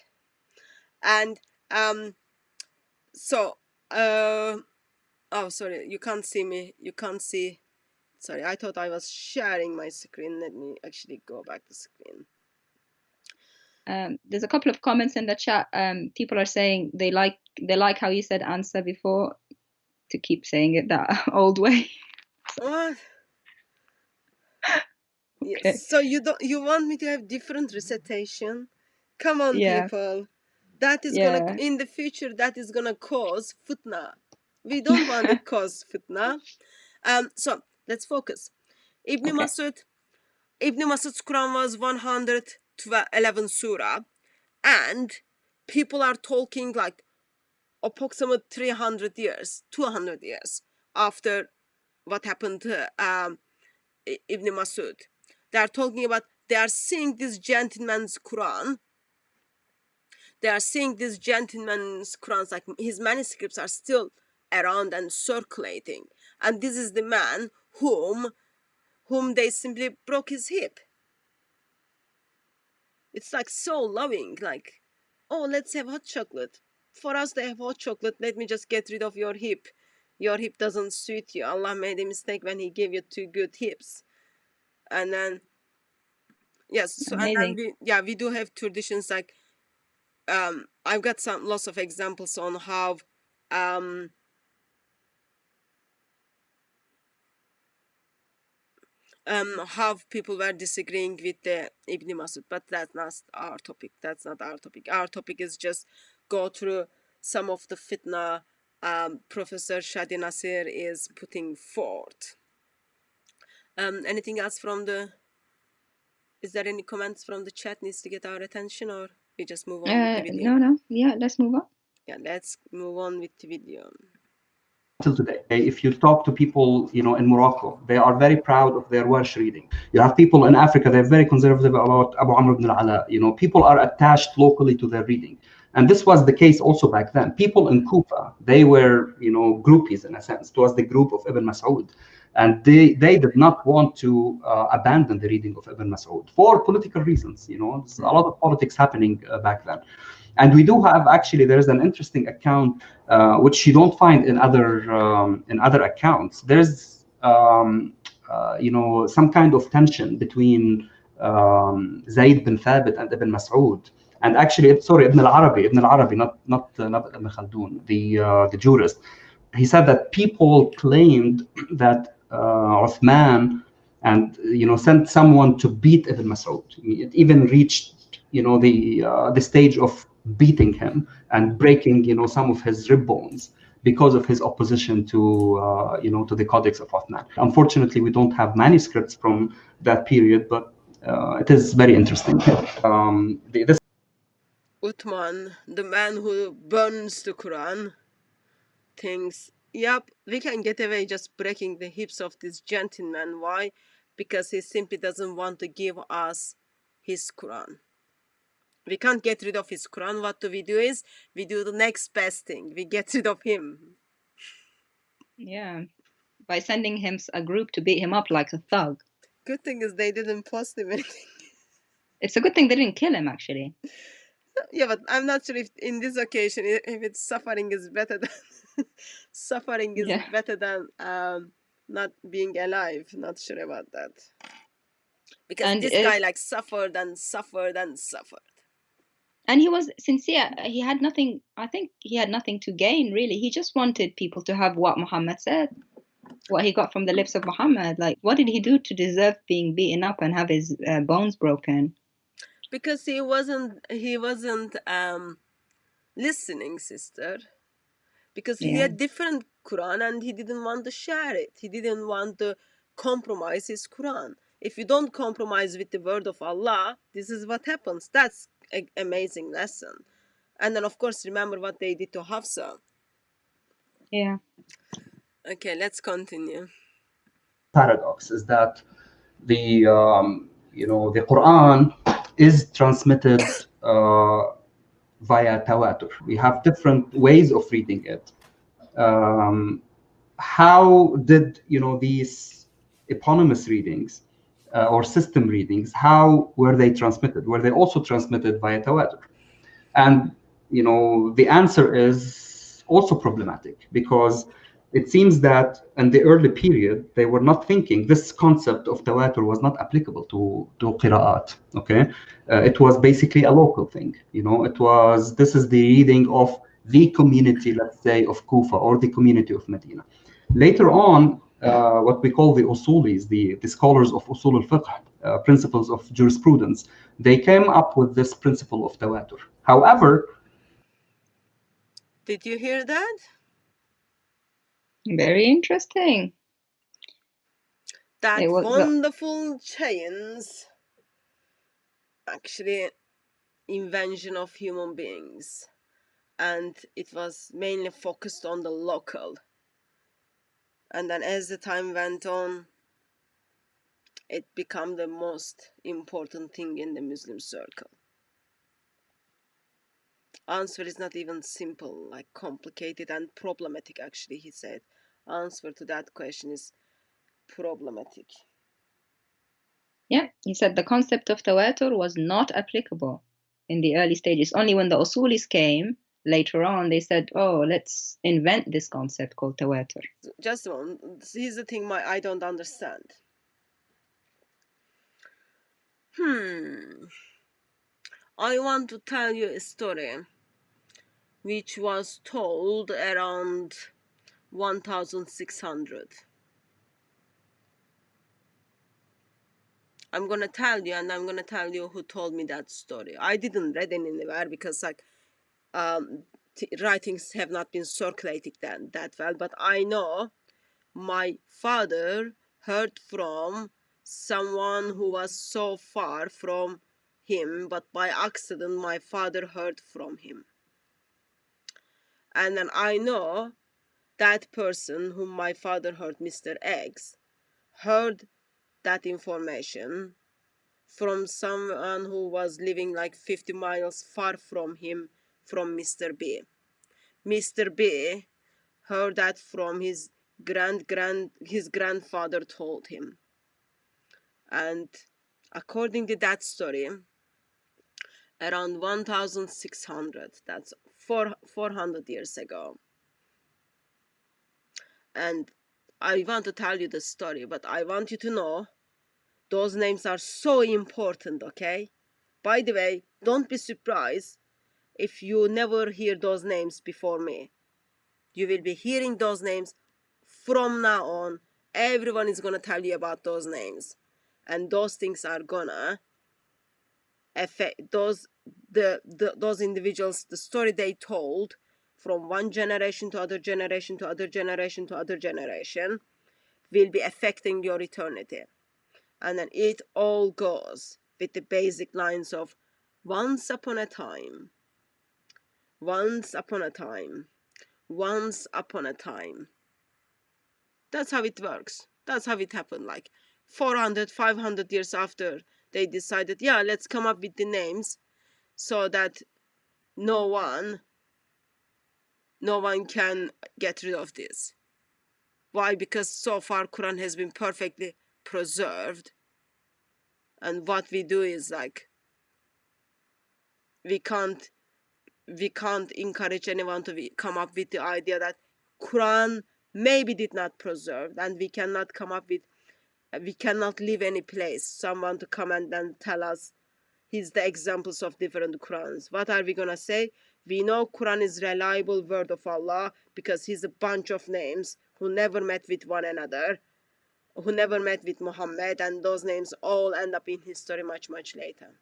And so oh, sorry, you can't see me. You can't see. Sorry, I thought I was sharing my screen. Let me actually go back to screen. There's a couple of comments in the chat. People are saying they like how you said answer before, to keep saying it that old way. What? Okay. Yes. So you want me to have different recitation? Come on, people. That is gonna, in the future, that is gonna cause fitna. We don't want to cause fitna. So let's focus. Ibn Masud's Quran was 111 surah, and people are talking like approximately 300 years, 200 years after what happened to Ibn Masud. They are talking about, they are seeing this gentleman's Quran. They are seeing this gentleman's Qurans, like his manuscripts are still around and circulating. And this is the man whom they simply broke his hip. It's like so loving, like, oh, let's have hot chocolate. For us, they have hot chocolate. Let me just get rid of your hip. Your hip doesn't suit you. Allah made a mistake when he gave you 2 good hips. And then, yes, so amazing. and then we do have traditions like, I've got lots of examples on how people were disagreeing with the Ibn Masud, but that's not our topic. That's not our topic. Our topic is just go through some of the fitna Professor Shady Nasser is putting forth. Anything else from the? Is there any comments from the chat needs to get our attention, or we just move on with the video? No. Yeah, let's move on. Yeah, let's move on with the video. Till today, if you talk to people, in Morocco, they are very proud of their Welsh reading. You have people in Africa, they're very conservative about Abu Amr ibn al-Ala. People are attached locally to their reading. And this was the case also back then. People in Kufa, they were, groupies in a sense. It was the group of Ibn Mas'ud. And they did not want to abandon the reading of Ibn Mas'ud for political reasons. There's a lot of politics happening back then. And we do have, actually, there is an interesting account which you don't find in other accounts. There's some kind of tension between Zayd bin Thabit and Ibn Mas'ud. And actually, Ibn al-Arabi, not Ibn Khaldun, the jurist. He said that people claimed that Uthman and sent someone to beat Ibn Mas'ud. It even reached the stage of beating him and breaking some of his rib bones because of his opposition to to the Codex of Uthman. Unfortunately, we don't have manuscripts from that period, but it is very interesting. Uthman, the man who burns the Quran, thinks, yep, we can get away just breaking the hips of this gentleman. Why? Because he simply doesn't want to give us his Quran. We can't get rid of his Quran. What do? Is we do the next best thing. We get rid of him. Yeah, by sending him a group to beat him up like a thug. Good thing is they didn't post him anything. It's a good thing they didn't kill him, actually. Yeah, but I'm not sure if in this occasion, if it's suffering is better than suffering is better than not being alive. Not sure about that. Because this guy like suffered and suffered and suffered. And he was sincere. He had nothing. I think he had nothing to gain, really. He just wanted people to have what Muhammad said, what he got from the lips of Muhammad. Like, what did he do to deserve being beaten up and have his bones broken? Because he wasn't listening, sister. Because he had different Quran and he didn't want to share it. He didn't want to compromise his Quran. If you don't compromise with the word of Allah, this is what happens. That's an amazing lesson. And then, of course, remember what they did to Hafsa. Yeah. Okay, let's continue. Paradox is that the the Quran is transmitted via tawatur. We have different ways of reading it. How did these eponymous readings or system readings, how were they transmitted? Were they also transmitted via tawatur? And the answer is also problematic, because it seems that in the early period they were not thinking, this concept of tawatur was not applicable to qira'at. Okay, it was basically a local thing. This is the reading of the community, let's say, of Kufa or the community of Medina. Later on, what we call the usulis, the scholars of usul al-fiqh, principles of jurisprudence, they came up with this principle of tawatur. However, did you hear that? Very interesting. That wonderful chains, actually, invention of human beings, and it was mainly focused on the local. And then as the time went on, it became the most important thing in the Muslim circle. Answer is not even simple, like complicated and problematic, actually, he said. Answer to that question is problematic. Yeah, he said the concept of tawatur was not applicable in the early stages. Only when the usulis came later on, they said, oh, let's invent this concept called tawatur. Just one. Here's the thing I don't understand. I want to tell you a story which was told around 1600. I'm going to tell you, and I'm going to tell you who told me that story. I didn't read it anywhere because writings have not been circulated that well, but I know my father heard from someone who was so far from him, but by accident my father heard from him. And then I know that person whom my father heard, Mr. X, heard that information from someone who was living like 50 miles far from him, from Mr. B. Mr. B heard that from his grandfather told him. And according to that story, around 1600, that's 400 years ago. And I want to tell you the story, but I want you to know those names are so important, okay? By the way, don't be surprised if you never hear those names before me. You will be hearing those names from now on. Everyone is going to tell you about those names. And those things are gonna affect those individuals, the story they told from one generation to other generation to other generation to other generation will be affecting your eternity. And then it all goes with the basic lines of once upon a time, once upon a time, once upon a time. That's how it works. That's how it happened. Like 400, 500 years after they decided, yeah, let's come up with the names so that no one can get rid of this. Why? Because so far Quran has been perfectly preserved. And what we do is like, we can't encourage anyone to come up with the idea that Quran maybe did not preserve, and we cannot leave any place someone to come and then tell us he's the examples of different Qurans. What are we gonna say? We know Quran is reliable word of Allah because he's a bunch of names who never met with one another, who never met with Muhammad, and those names all end up in history much, much later.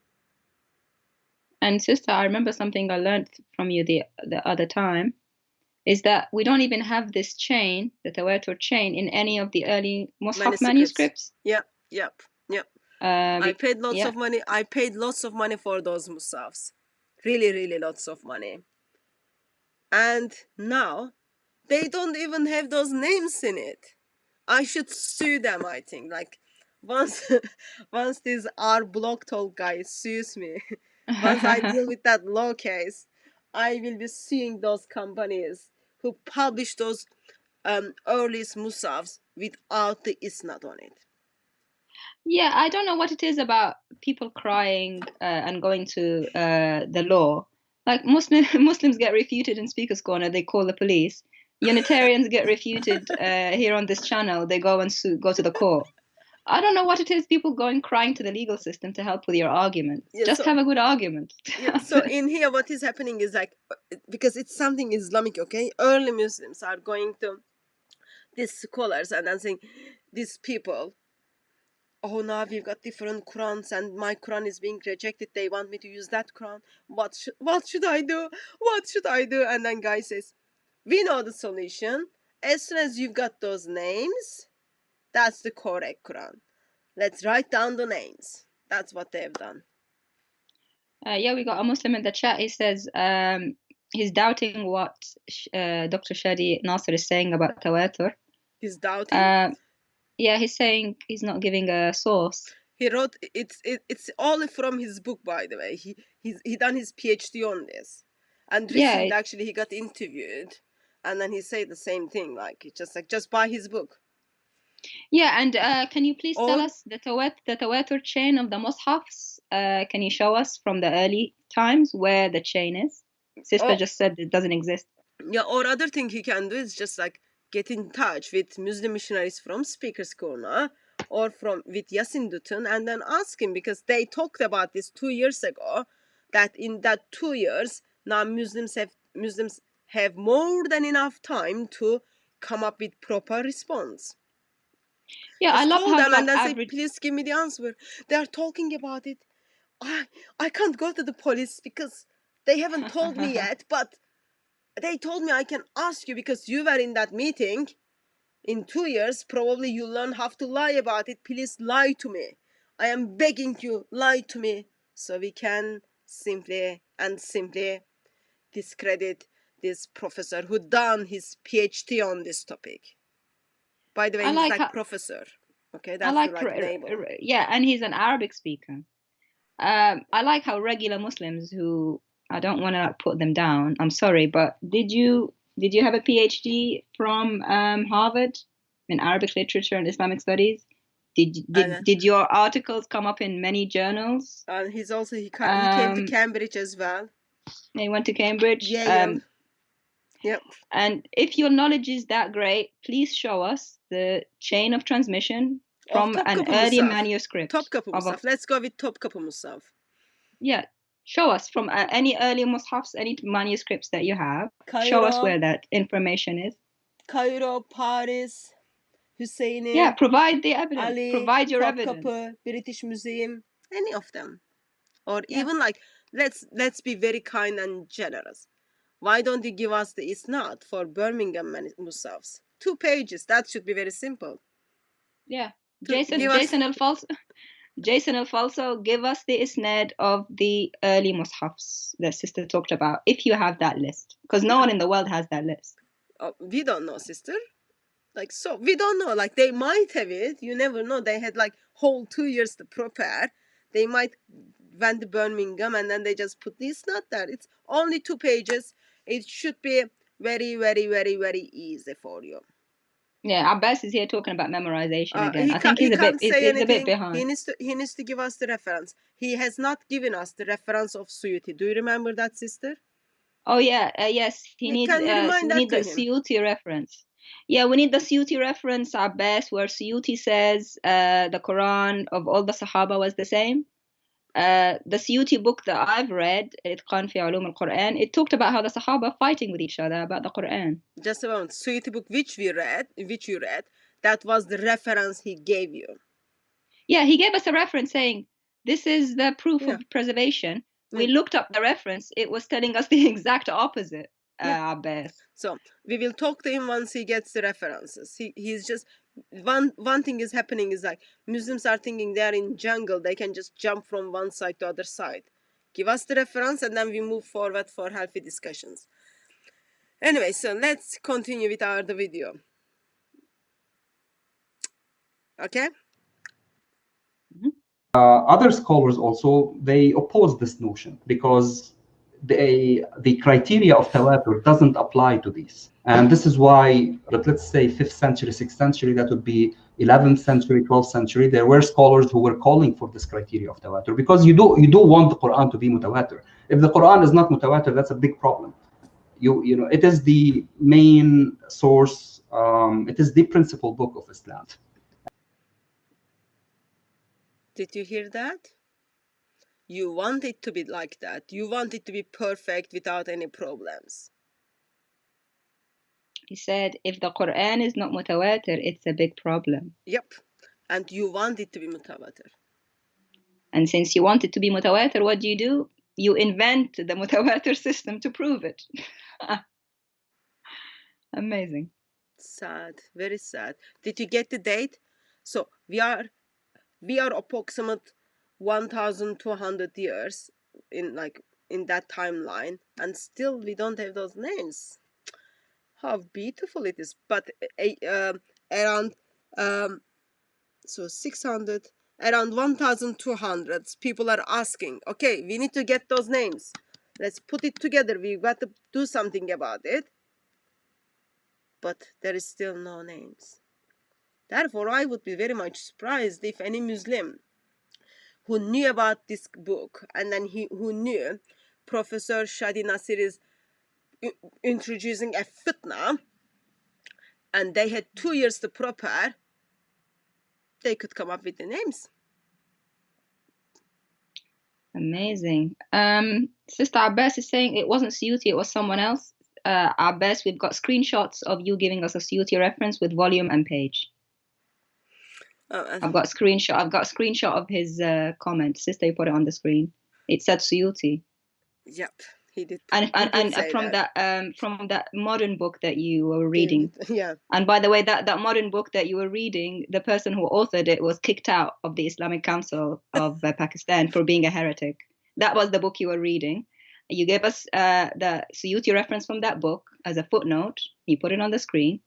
And sister, I remember something I learned from you the other time, is that we don't even have this chain, the tawatur chain, in any of the early Mus'haf manuscripts. Yep. I paid lots of money. I paid lots of money for those Mus'hafs. Really, really lots of money. And now they don't even have those names in it. I should sue them, I think. Like once this R block talk guy sues me, once I deal with that law case, I will be suing those companies who publish those earliest Mus'hafs without the isnad on it. Yeah, I don't know what it is about people crying and going to the law. Like Muslims get refuted in Speaker's Corner, they call the police. Unitarians get refuted here on this channel, they go and go to the court. I don't know what it is, people going crying to the legal system to help with your arguments. Yeah, just have a good argument. Yeah, so in here, what is happening is like, because it's something Islamic, okay? Early Muslims are going to these scholars and then saying, these people, oh, now we've got different Qurans and my Quran is being rejected. They want me to use that Quran. What should I do? What should I do? And then guy says, we know the solution. As soon as you've got those names, that's the correct Quran. Let's write down the names. That's what they've done. Yeah, we got a Muslim in the chat. He says he's doubting what Dr. Shady Nasser is saying about tawatur. He's doubting? Yeah, he's saying he's not giving a source. He wrote, it's all from his book, by the way. He done his PhD on this. And recently, actually, he got interviewed. And then he said the same thing, like, just buy his book. Yeah, and can you please tell us the tawatur chain of the mushafs? Can you show us from the early times where the chain is? Sister just said it doesn't exist. Yeah, or other thing he can do is just like get in touch with Muslim missionaries from Speaker's Corner or with Yasin Dutun and then ask him, because they talked about this 2 years ago, that in that 2 years now Muslims have more than enough time to come up with proper response. Yeah, just I love how them and then say, please give me the answer. They are talking about it. I can't go to the police because they haven't told me yet, but they told me I can ask you because you were in that meeting. In 2 years, probably you learn how to lie about it. Please lie to me. I am begging you, lie to me. So we can simply discredit this professor who done his PhD on this topic. By the way, he's like professor. Okay, that's the right name. Yeah, and he's an Arabic speaker. I like how regular Muslims who, I don't want to put them down, I'm sorry, but did you have a PhD from Harvard in Arabic literature and Islamic studies? Did your articles come up in many journals? And he came to Cambridge as well. He went to Cambridge. Yeah. Yep. And if your knowledge is that great, please show us the chain of transmission from an early manuscript. Topkapı Musaf. Let's go with Topkapı Musaf. Yeah. Show us from any early mushafs, any manuscripts that you have. Cairo, show us where that information is. Cairo, Paris, Husseini. Yeah, provide the evidence. Ali, provide your evidence. British Museum, any of them. Or even like, let's be very kind and generous. Why don't you give us the isnad for Birmingham mushafs? 2 pages. That should be very simple. Yeah. Jason Alfonso, give us the isnad of the early mushafs that sister talked about, if you have that list, because no one in the world has that list. We don't know, sister. Like, so we don't know. Like, they might have it. You never know. They had like whole 2 years to prepare. They might went to Birmingham and then they just put the isnad there. It's only 2 pages. It should be very, very, very, very easy for you. Yeah, Abbas is here talking about memorization again. I think he's a bit behind. He needs to give us the reference. He has not given us the reference of Suyuti. Do you remember that, sister? Oh yeah, yes. We need the Suyuti reference. Yeah, we need the Suyuti reference, Abbas, where Suyuti says the Quran of all the Sahaba was the same. The Suyuti book that I've read, Itqan fi Ulum al-Quran, it talked about how the Sahaba fighting with each other about the Quran. Just a moment. Suyuti book which you read, that was the reference he gave you. Yeah, he gave us a reference saying, this is the proof of preservation. We looked up the reference. It was telling us the exact opposite, Abbas. So we will talk to him once he gets the references. He's just... One thing is happening is like Muslims are thinking they are in jungle, they can just jump from one side to other side. Give us the reference and then we move forward for healthy discussions. Anyway, so let's continue with the video. Okay? Other scholars also, they oppose this notion because the criteria of tawatur doesn't apply to these. And this is why, but let's say 5th century, 6th century, that would be 11th century, 12th century, there were scholars who were calling for this criteria of tawatur, because you do want the Quran to be mutawatir. If the Quran is not mutawatir, that's a big problem. You know, it is the main source. It is the principal book of Islam. Did you hear that? You want it to be like that. You want it to be perfect without any problems. He said, if the Quran is not mutawatir, it's a big problem. Yep. And you want it to be mutawatir. And since you want it to be mutawatir, what do? You invent the mutawatir system to prove it. Amazing. Sad, very sad. Did you get the date? So we are approximate 1,200 years in that timeline, and still we don't have those names. How beautiful it is! But around 600, around 1,200 people are asking. Okay, we need to get those names. Let's put it together. We've got to do something about it. But there is still no names. Therefore, I would be very much surprised if any Muslim who knew about this book, and then who knew Professor Shady Nasser is introducing a fitna, and they had 2 years to prepare, they could come up with the names. Amazing. Sister Abbas is saying it wasn't Suyuti, it was someone else. Abbas, we've got screenshots of you giving us a Suyuti reference with volume and page. I've got a screenshot of his comment. Sister, you put it on the screen. It said Suyuti. Yep, he did. And from that modern book that you were reading. Yeah. And by the way, that modern book that you were reading, the person who authored it was kicked out of the Islamic Council of Pakistan for being a heretic. That was the book you were reading. You gave us the Suyuti reference from that book as a footnote. You put it on the screen.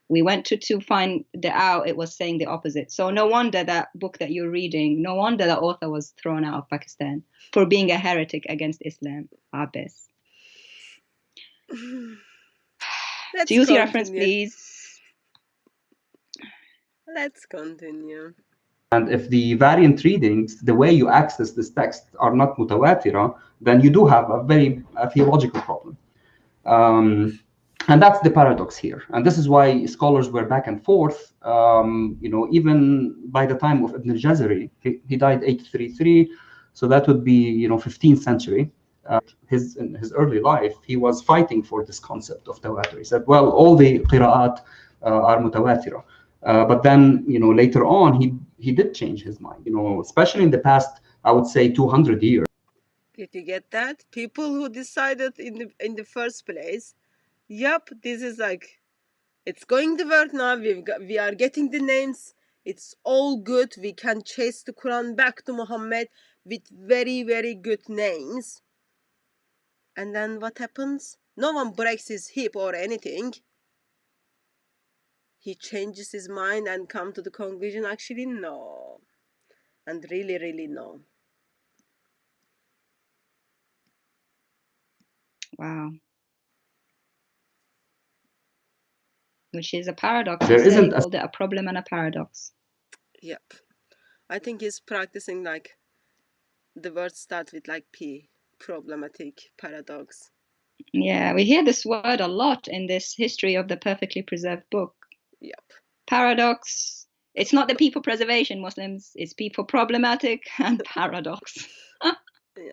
We went to find out it was saying the opposite. So no wonder that book that you're reading, no wonder the author was thrown out of Pakistan for being a heretic against Islam. Abbas. Suyuti reference, please. Let's continue. And if the variant readings, the way you access this text, are not mutawatira, then you do have a theological problem. And that's the paradox here. And this is why scholars were back and forth. Even by the time of Ibn al-Jazari, he died 833, so that would be 15th century. In his early life, he was fighting for this concept of tawatur. He said, well, all the qira'at are mutawatira. But then, later on, he did change his mind, especially in the past, I would say 200 years. Did you get that? People who decided in the first place, yep, this is it's going to work now. We are getting the names. It's all good. We can chase the Quran back to Muhammad with very, very good names. And then what happens? No one breaks his hip or anything. He changes his mind and come to the conclusion, actually, no. And really, really no. Wow. Which is a paradox. There isn't called it a problem and a paradox. Yep. I think he's practicing the words start with P, problematic, paradox. Yeah, we hear this word a lot in this history of the perfectly preserved book. Yep. Paradox. It's not the people preservation Muslims, it's people problematic and paradox. Yeah.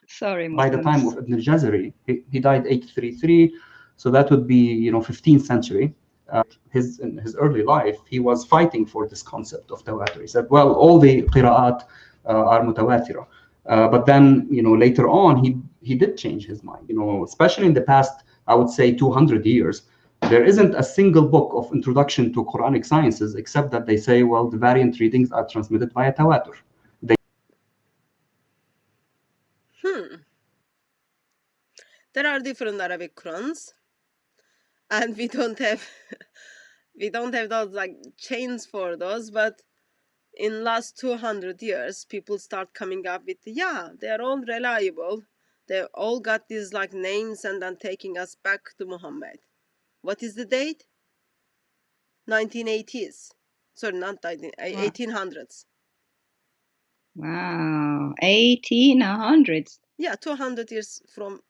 Sorry, Muslims. By the time of Ibn al-Jazari, he died 833, so that would be 15th century. In his early life, he was fighting for this concept of tawatur. He said, well, all the qira'at are mutawatira. But then, later on, he did change his mind, especially in the past, I would say 200 years. There isn't a single book of introduction to Quranic sciences except that they say, well, the variant readings are transmitted via tawatur. There are different Arabic Qurans, and we don't have those chains for those, but in last 200 years, people start coming up with, they're all reliable. They all got these names and then taking us back to Muhammad. What is the date? 1980s. Sorry, not 1800s. Wow, 1800s. Yeah, 200 years from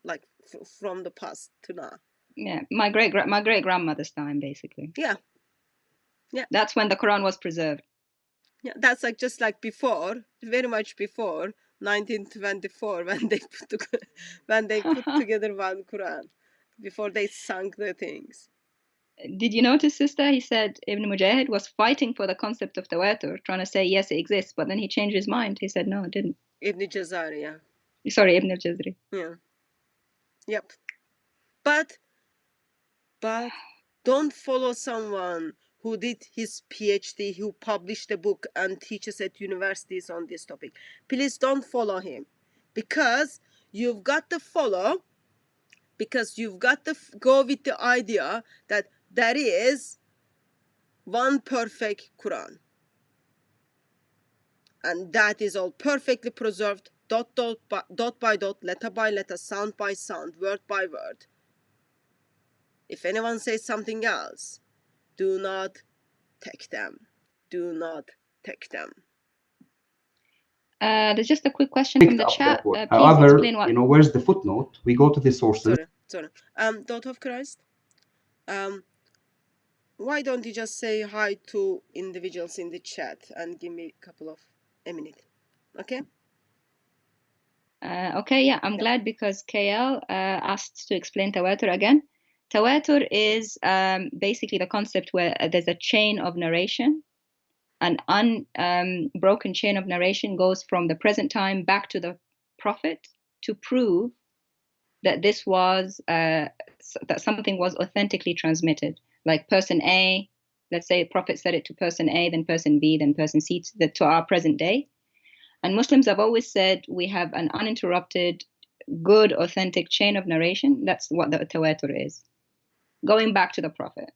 from the past to now. Yeah, my great grandmother's time, basically. Yeah. Yeah. That's when the Quran was preserved. Yeah, that's like just like before, very much before 1924 when they put together one Quran, before they sunk the things. Did you notice, sister? He said Ibn Mujahid was fighting for the concept of tawatur, trying to say yes, it exists, but then he changed his mind. He said no, it didn't. Ibn Jazari, yeah. Sorry, Ibn al-Jazri. Yeah. Yep. But don't follow someone who did his PhD, who published a book and teaches at universities on this topic. Please don't follow him, because you've got to follow, because you've got to go with the idea that there is one perfect Quran. And that is all perfectly preserved, dot by dot, letter by letter, sound by sound, word by word. If anyone says something else, do not take them. Do not take them. There's just a quick question from the chat. Please However, explain what... where's the footnote? We go to the sources. Sorry. Daughter of Christ, why don't you just say hi to individuals in the chat and give me a minute, okay? Okay, yeah, I'm glad, because KL asked to explain tawatur again. Tawatur is basically the concept where there's a chain of narration. An unbroken chain of narration goes from the present time back to the Prophet to prove that this was that something was authentically transmitted. Like person A, let's say Prophet said it to person A, then person B, then person C, to our present day. And Muslims have always said we have an uninterrupted, good, authentic chain of narration. That's what the tawatur is, going back to the Prophet.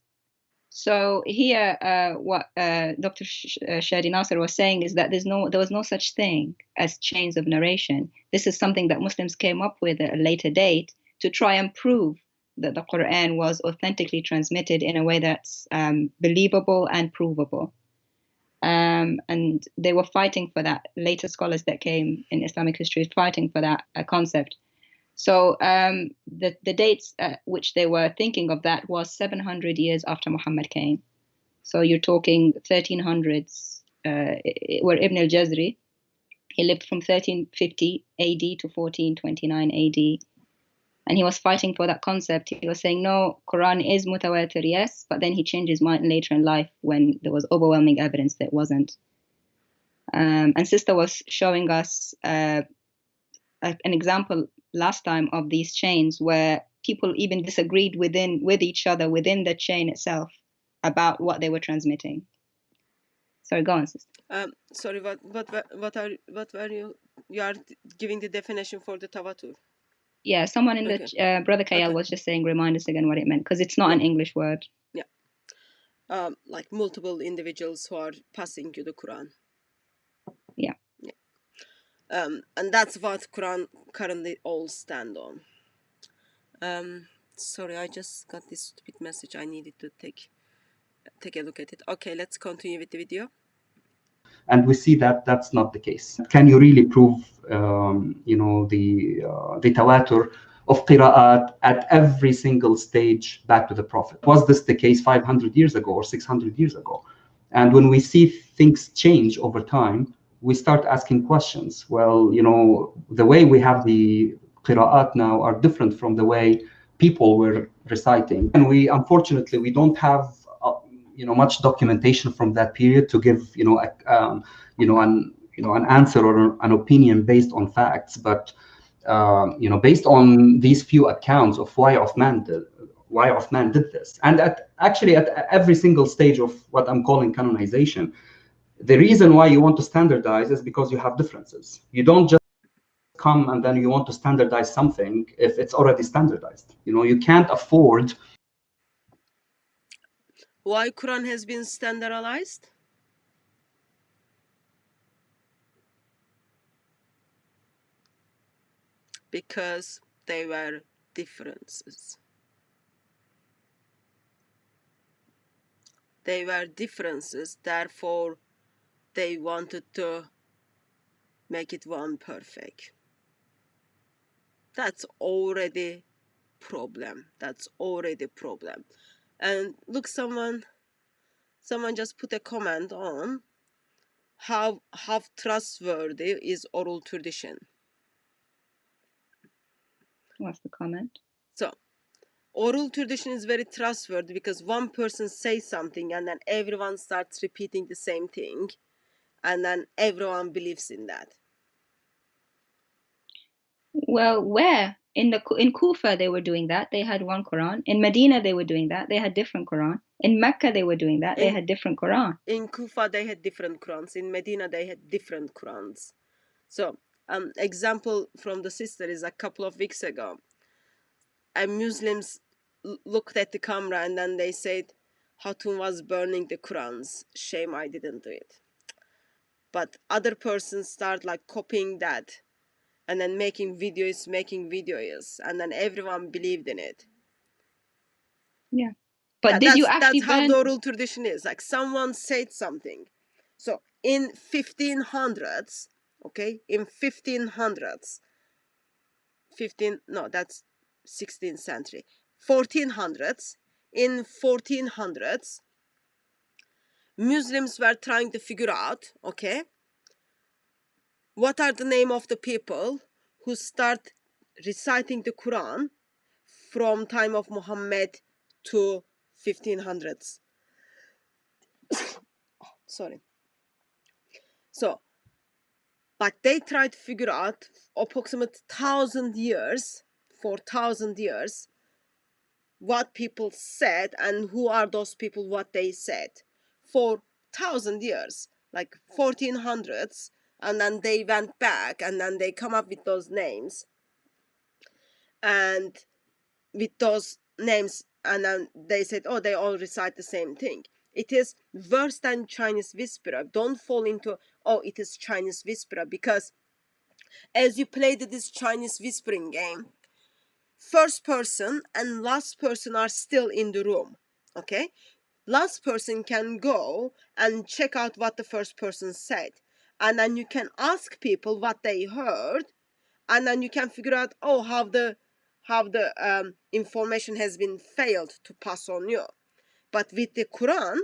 So here, what Dr. Shady Nasser was saying is that there was no such thing as chains of narration. This is something that Muslims came up with at a later date to try and prove that the Quran was authentically transmitted in a way that's believable and provable. And they were fighting for that. Later scholars that came in Islamic history fighting for that concept. So the dates which they were thinking of that was 700 years after Muhammad came. So you're talking 1300s, where Ibn al-Jazri, he lived from 1350 AD to 1429 AD. And he was fighting for that concept. He was saying, no, Quran is mutawatir, yes, but then he changed his mind later in life when there was overwhelming evidence that it wasn't. And Sister was showing us an example last time of these chains where people even disagreed with each other within the chain itself about what they were transmitting. Sorry, go on, sister. Sorry, what were you are giving the definition for the tawatur? Yeah, someone in the Brother Kayal was just saying, remind us again what it meant, because it's not an English word. Yeah. Like multiple individuals who are passing you the Quran. Yeah. And that's what Quran currently all stand on. Sorry, I just got this stupid message. I needed to take a look at it. Okay, let's continue with the video. And we see that that's not the case. Can you really prove, the tawatur of qira'at at every single stage back to the Prophet? Was this the case 500 years ago or 600 years ago? And when we see things change over time, we start asking questions. Well, the way we have the qira'at now are different from the way people were reciting. And unfortunately, we don't have much documentation from that period to give an answer or an opinion based on facts, but based on these few accounts of why Uthman did this, and at every single stage of what I'm calling canonization, the reason why you want to standardize is because you have differences. You don't just come and then you want to standardize something if it's already standardized. You can't afford. Why Quran has been standardized? Because there were differences. They were differences, therefore they wanted to make it one perfect. That's already problem. That's already problem. And look, someone just put a comment on how trustworthy is oral tradition. What's the comment? So oral tradition is very trustworthy because one person says something and then everyone starts repeating the same thing, and then everyone believes in that. Well, where? In Kufa they were doing that. They had one Quran. In Medina they were doing that. They had different Quran. In Mecca they were doing that. They had different Quran. In Kufa they had different Qurans. In Medina they had different Qurans. So example from the sister is a couple of weeks ago. And Muslims looked at the camera and then they said, Hatun was burning the Qurans. Shame I didn't do it. But other persons start like copying that and then making videos, and then everyone believed in it. Yeah. But did you actually that's how the oral tradition is. Like someone said something. So in 1500s, okay, in 1500s, that's 16th century. 1400s, in 1400s, Muslims were trying to figure out, okay, what are the name of the people who start reciting the Quran from time of Muhammad to 1500s. Sorry. So, but they tried to figure out approximately 1,000 years, for 1,000 years, what people said and who are those people, what they said. For 1,000 years, like 1400s, and then they went back and then they come up with those names. And with those names, and then they said, oh, they all recite the same thing. It is worse than Chinese whisperer. Don't fall into, oh, it is Chinese whisperer, because as you play this Chinese whispering game, first person and last person are still in the room, okay? Last person can go and check out what the first person said, and then you can ask people what they heard, and then you can figure out, oh, how the information has been failed to pass on you. But with the Quran,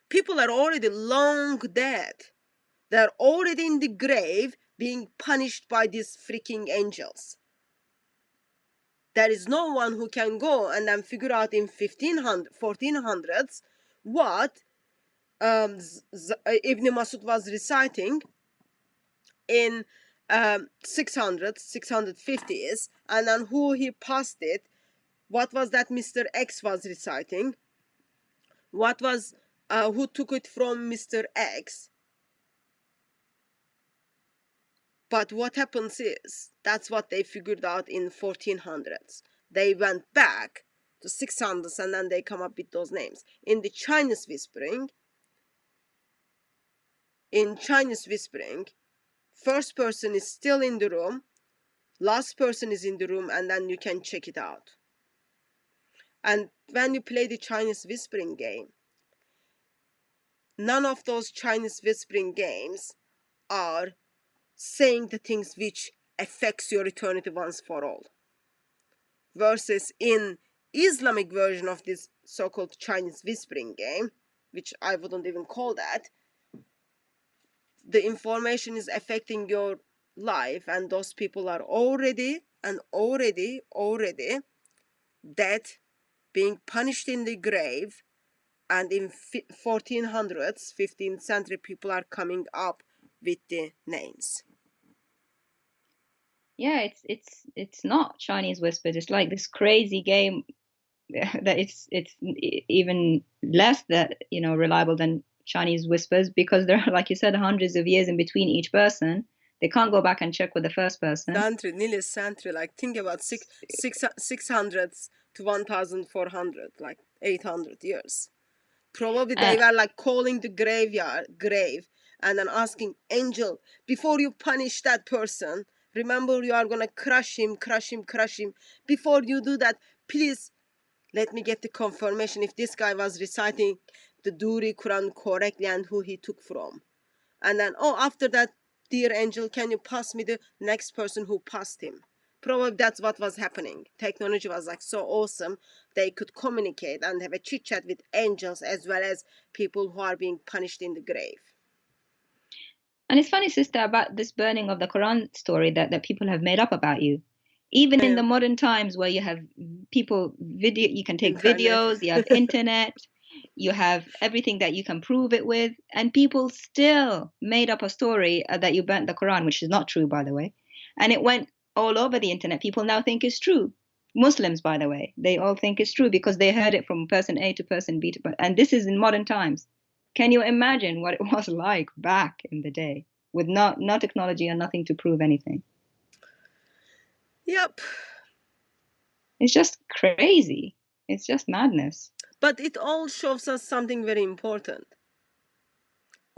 people are already long dead. They're already in the grave being punished by these freaking angels. There is no one who can go and then figure out in 1400s what Ibn Masud was reciting in 600s, 650s, and then who he passed it, what was that Mr. X was reciting, what was, who took it from Mr. X. But what happens is, that's what they figured out in 1400s. They went back to 600s and then they come up with those names. In the Chinese whispering, first person is still in the room, last person is in the room, and then you can check it out. And when you play the Chinese whispering game, none of those Chinese whispering games are saying the things which affects your eternity once for all. Versus in Islamic version of this so-called Chinese whispering game, which I wouldn't even call that, the information is affecting your life, and those people are already dead, being punished in the grave, and in 1400s, 15th century, people are coming up with the names. Yeah, it's not Chinese whispers. It's like this crazy game that it's even less that reliable than Chinese whispers, because there are, like you said, hundreds of years in between each person. They can't go back and check with the first person. Nearly a century. Like think about 600s to 1400, like 800 years. Probably they were like calling the grave, and then asking, angel, before you punish that person, remember you are gonna crush him. Before you do that, please let me get the confirmation if this guy was reciting the Duri Quran correctly and who he took from. And then, oh, after that, dear angel, can you pass me the next person who passed him? Probably that's what was happening. Technology was like so awesome. They could communicate and have a chit chat with angels as well as people who are being punished in the grave. And it's funny, sister, about this burning of the Quran story that people have made up about you. Even in the modern times where you have people, you can take videos, you have internet, you have everything that you can prove it with, and people still made up a story that you burnt the Quran, which is not true, by the way. And it went all over the internet. People now think it's true. Muslims, by the way, they all think it's true because they heard it from person A to person B and this is in modern times. Can you imagine what it was like back in the day with no technology and nothing to prove anything? Yep. It's just crazy. It's just madness. But it all shows us something very important.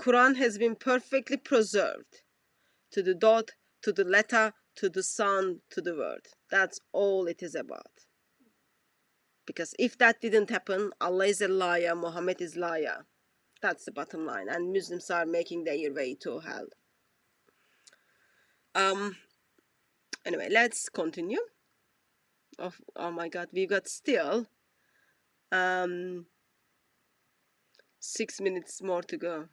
Quran has been perfectly preserved to the dot, to the letter, to the sound, to the word. That's all it is about. Because if that didn't happen, Allah is a liar, Muhammad is liar. That's the bottom line. And Muslims are making their way to hell. Anyway, let's continue. Oh my God, we got still 6 minutes more to go.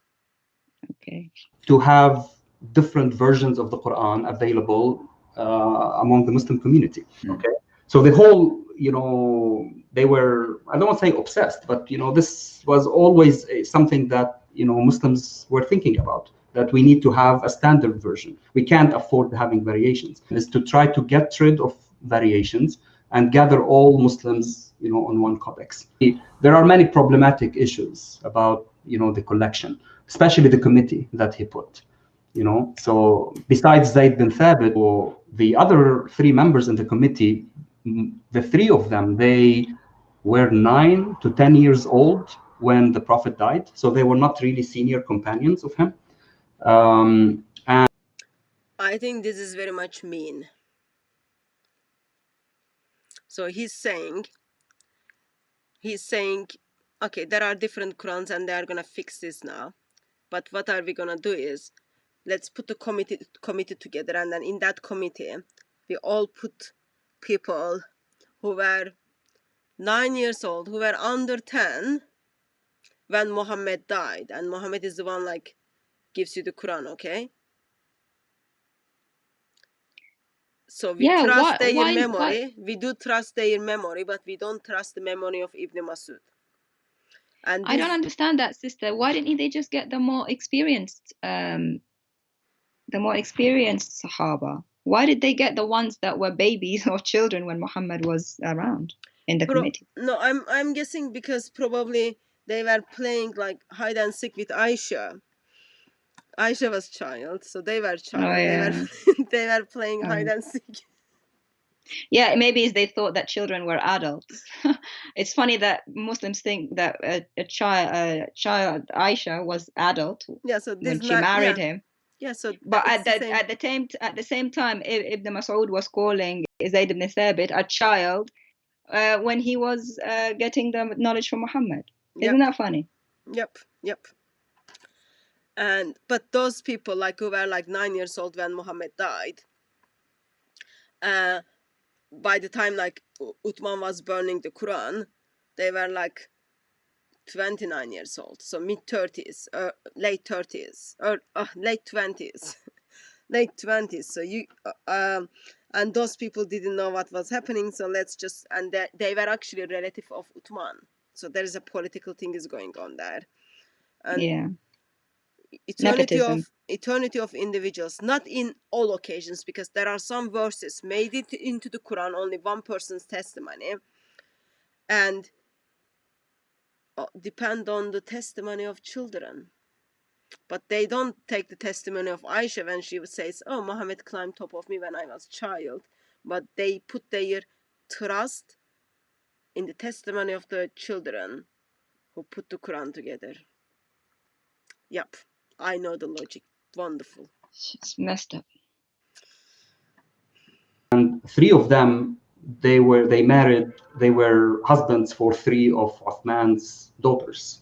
Okay. To have different versions of the Quran available among the Muslim community. Okay. So the whole, they were, I don't want to say obsessed, but, this was always something that, Muslims were thinking about, that we need to have a standard version. We can't afford having variations. Is to try to get rid of variations and gather all Muslims, on one codex. There are many problematic issues about, the collection, especially the committee that he put. So besides Zayd bin Thabit, or the other 3 members in the committee, the 3 of them, they were 9 to 10 years old when the Prophet died. So they were not really senior companions of him. And I think this is very much mean. So he's saying, okay, there are different Qurans and they are going to fix this now. But what are we going to do is, let's put the committee together, and then in that committee, we all put people who were 9 years old, who were under 10 when Muhammad died. And Muhammad is the one like gives you the Quran, okay? So we trust their memory. We do trust their memory, but we don't trust the memory of Ibn Masud. And I don't understand that, sister. Why didn't they just get the more experienced Sahaba? Why did they get the ones that were babies or children when Muhammad was around in the committee? No, I'm guessing because probably they were playing like hide and seek with Aisha. Aisha was child, so they were child. Oh, yeah. They were playing hide and seek. Yeah, maybe they thought that children were adults. It's funny that Muslims think that a child Aisha was adult when she married him. Yeah, so but at the same time, Ibn Mas'ud was calling Zayd ibn Thabit a child when he was getting the knowledge from Muhammad. Isn't that funny? Yep. But those people who were 9 years old when Muhammad died, by the time Uthman was burning the Quran, they were 29 years old, so mid-30s, late 30s, or late 20s. Late 20s. So and those people didn't know what was happening, so and they were actually a relative of Uthman. So there is a political thing is going on there. And yeah. Eternity of individuals, not in all occasions, because there are some verses made it into the Quran, only one person's testimony, and depend on the testimony of children. But they don't take the testimony of Aisha when she says, oh, Muhammad climbed top of me when I was a child. But they put their trust in the testimony of the children who put the Quran together. Yep, I know the logic. Wonderful. It's messed up. And 3 of them they were husbands for 3 of Uthman's daughters.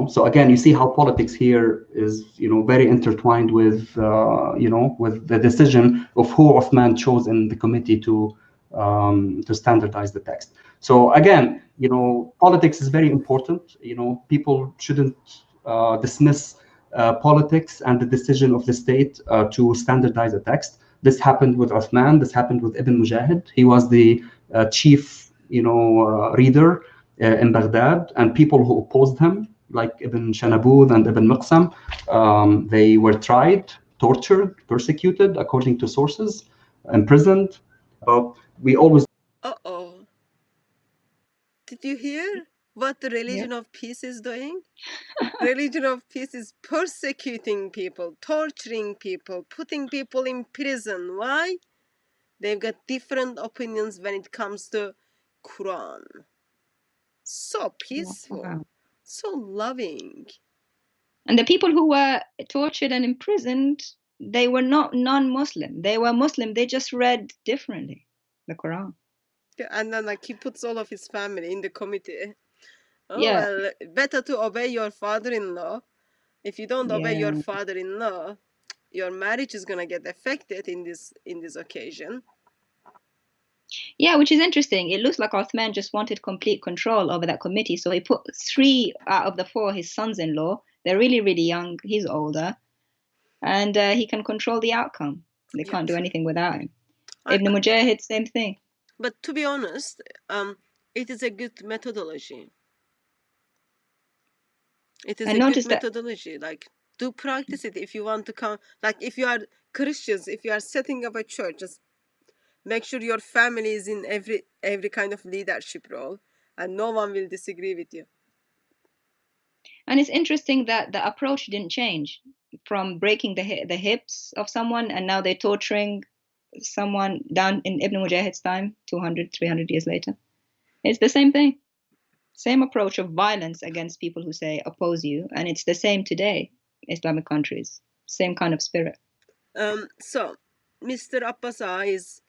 So again, you see how politics here is, very intertwined with, with the decision of who Uthman chose in the committee to standardize the text. So again, politics is very important. People shouldn't dismiss politics and the decision of the state to standardize a text. This happened with Uthman. This happened with Ibn Mujahid. He was the chief, reader in Baghdad, and people who opposed him, like Ibn Shanabud and Ibn Miqsam, they were tried, tortured, persecuted, according to sources, imprisoned. But we always... Uh-oh. Did you hear what the religion of peace is doing? Religion of peace is persecuting people, torturing people, putting people in prison. Why? They've got different opinions when it comes to Quran. So peaceful, wow. So loving. And the people who were tortured and imprisoned, they were not non-Muslim. They were Muslim. They just read differently the Quran. Yeah, and then he puts all of his family in the committee. Oh, yeah. Well, better to obey your father-in-law. If you don't obey your father-in-law, your marriage is gonna get affected in this occasion. Yeah, which is interesting. It looks like Othman just wanted complete control over that committee. So he put 3 out of the 4 his sons-in-law. They're really, really young. He's older. And he can control the outcome. They can't do anything without him. Ibn Mujahid, same thing. But to be honest, it is a good methodology. It is a good methodology. Do practice it if you want to come. If you are Christians, if you are setting up a church, just make sure your family is in every kind of leadership role, and no one will disagree with you. And it's interesting that the approach didn't change from breaking the hips of someone, and now they're torturing someone down in Ibn Mujahid's time, 200, 300 years later. It's the same thing. Same approach of violence against people who say oppose you, and it's the same today, Islamic countries. Same kind of spirit. So, Mr. Abbasa is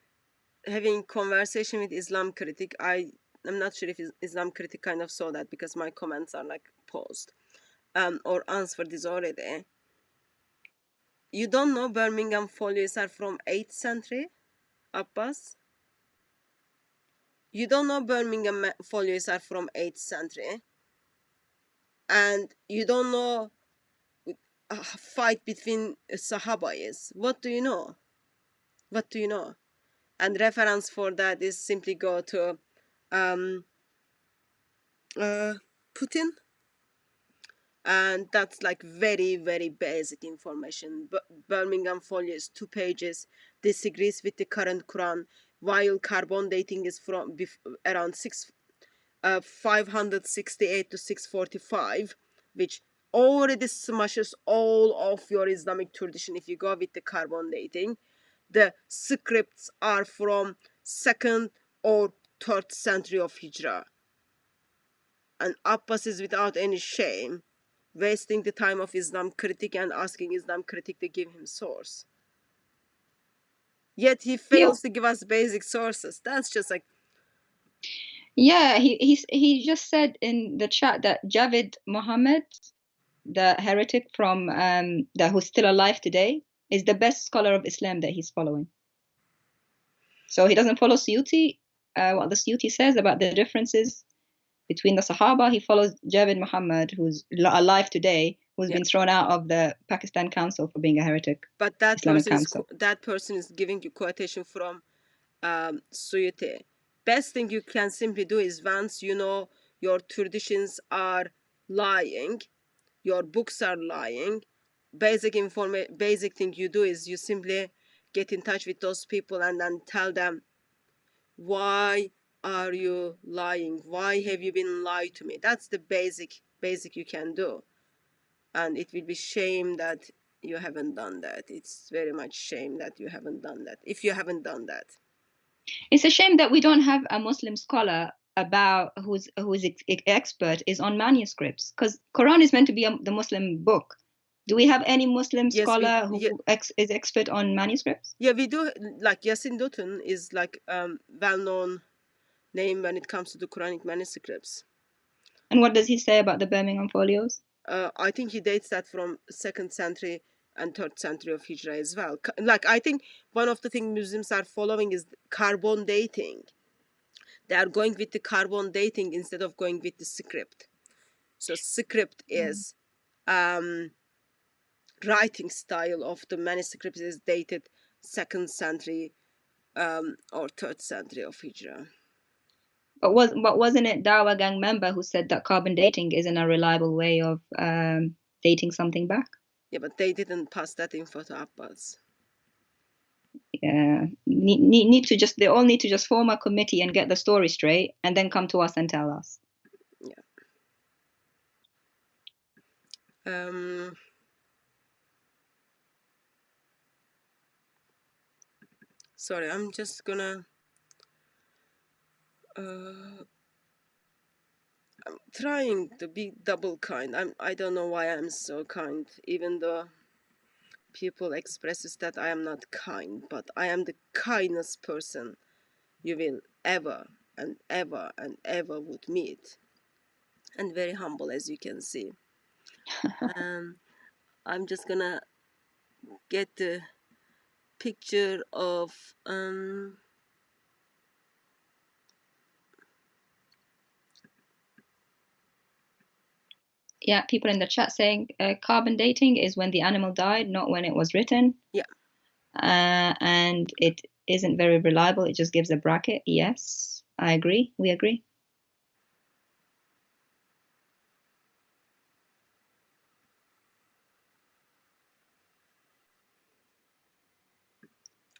having conversation with Islam critic. I'm not sure if Islam critic kind of saw that because my comments are paused or answered this already. You don't know Birmingham folios are from 8th century, Abbas? You don't know Birmingham folios are from 8th century? And you don't know a fight between Sahaba is. What do you know? What do you know? And reference for that is simply go to Putin. And that's very, very basic information. Birmingham folio is 2 pages, disagrees with the current Quran, while carbon dating is from around 568 to 645, which already smashes all of your Islamic tradition if you go with the carbon dating. The scripts are from 2nd or 3rd century of Hijrah. And Abbas is without any shame wasting the time of Islam critic and asking Islam critic to give him source. Yet he fails to give us basic sources. That's just Yeah, he just said in the chat that Javid Mohammed, the heretic from who's still alive today, is the best scholar of Islam that he's following. So he doesn't follow Suyuti, what the Suyuti says about the differences between the Sahaba. He follows Javid Muhammad, who's alive today, who's been thrown out of the Pakistan Council for being a heretic. But that person is giving you quotation from Suyuti. Best thing you can simply do is once you know your traditions are lying, your books are lying, basic thing you do is you simply get in touch with those people and then tell them, why are you lying? Why have you been lied to me? That's the basic you can do. And it will be shame that you haven't done that. It's very much shame that you haven't done that. If you haven't done that. It's a shame that we don't have a Muslim scholar about who's expert is on manuscripts, because Quran is meant to be the Muslim book. Do we have any Muslim scholar who is expert on manuscripts? Yeah, we do. Like Yasin Dotun is like well-known name when it comes to the Quranic manuscripts. And what does he say about the Birmingham folios? I think he dates that from 2nd century and 3rd century of Hijrah as well. Like, I think one of the things Muslims are following is carbon dating. They are going with the carbon dating instead of going with the script. So script is writing style of the manuscript is dated 2nd century or 3rd century of Hijrah. But wasn't it Dawa Gang member who said that carbon dating isn't a reliable way of dating something back? Yeah, but they didn't pass that info to Abbas. Yeah, they all need to just form a committee and get the story straight, and then come to us and tell us. Yeah. Sorry, I'm just gonna. I'm trying to be double kind. I don't know why I'm so kind, even though people expresses that I am not kind, but I am the kindest person you will ever and ever and ever would meet, and very humble, as you can see. I'm just gonna get the picture of yeah, people in the chat saying carbon dating is when the animal died, not when it was written. Yeah. And it isn't very reliable. It just gives a bracket. Yes, I agree. We agree.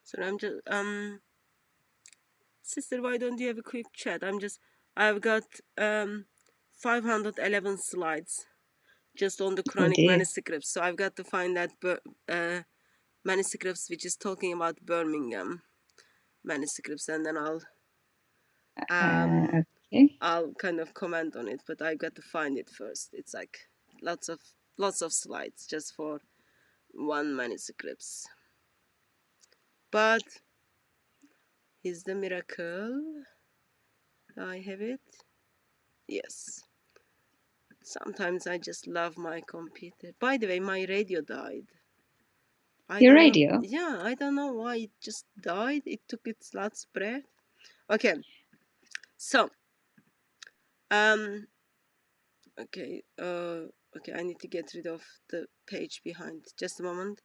So I'm just sister, why don't you have a quick chat? I've got 511 slides just on the Quranic manuscripts. So I've got to find that manuscripts which is talking about Birmingham manuscripts, and then I'll I'll kind of comment on it, but I've got to find it first. It's like lots of slides just for one manuscripts. But is the miracle. I have it. Yes. Sometimes I just love my computer. By the way, my radio died. Your radio? Yeah, I don't know why it just died. It took its last breath. Okay. So, okay, I need to get rid of the page behind. Just a moment.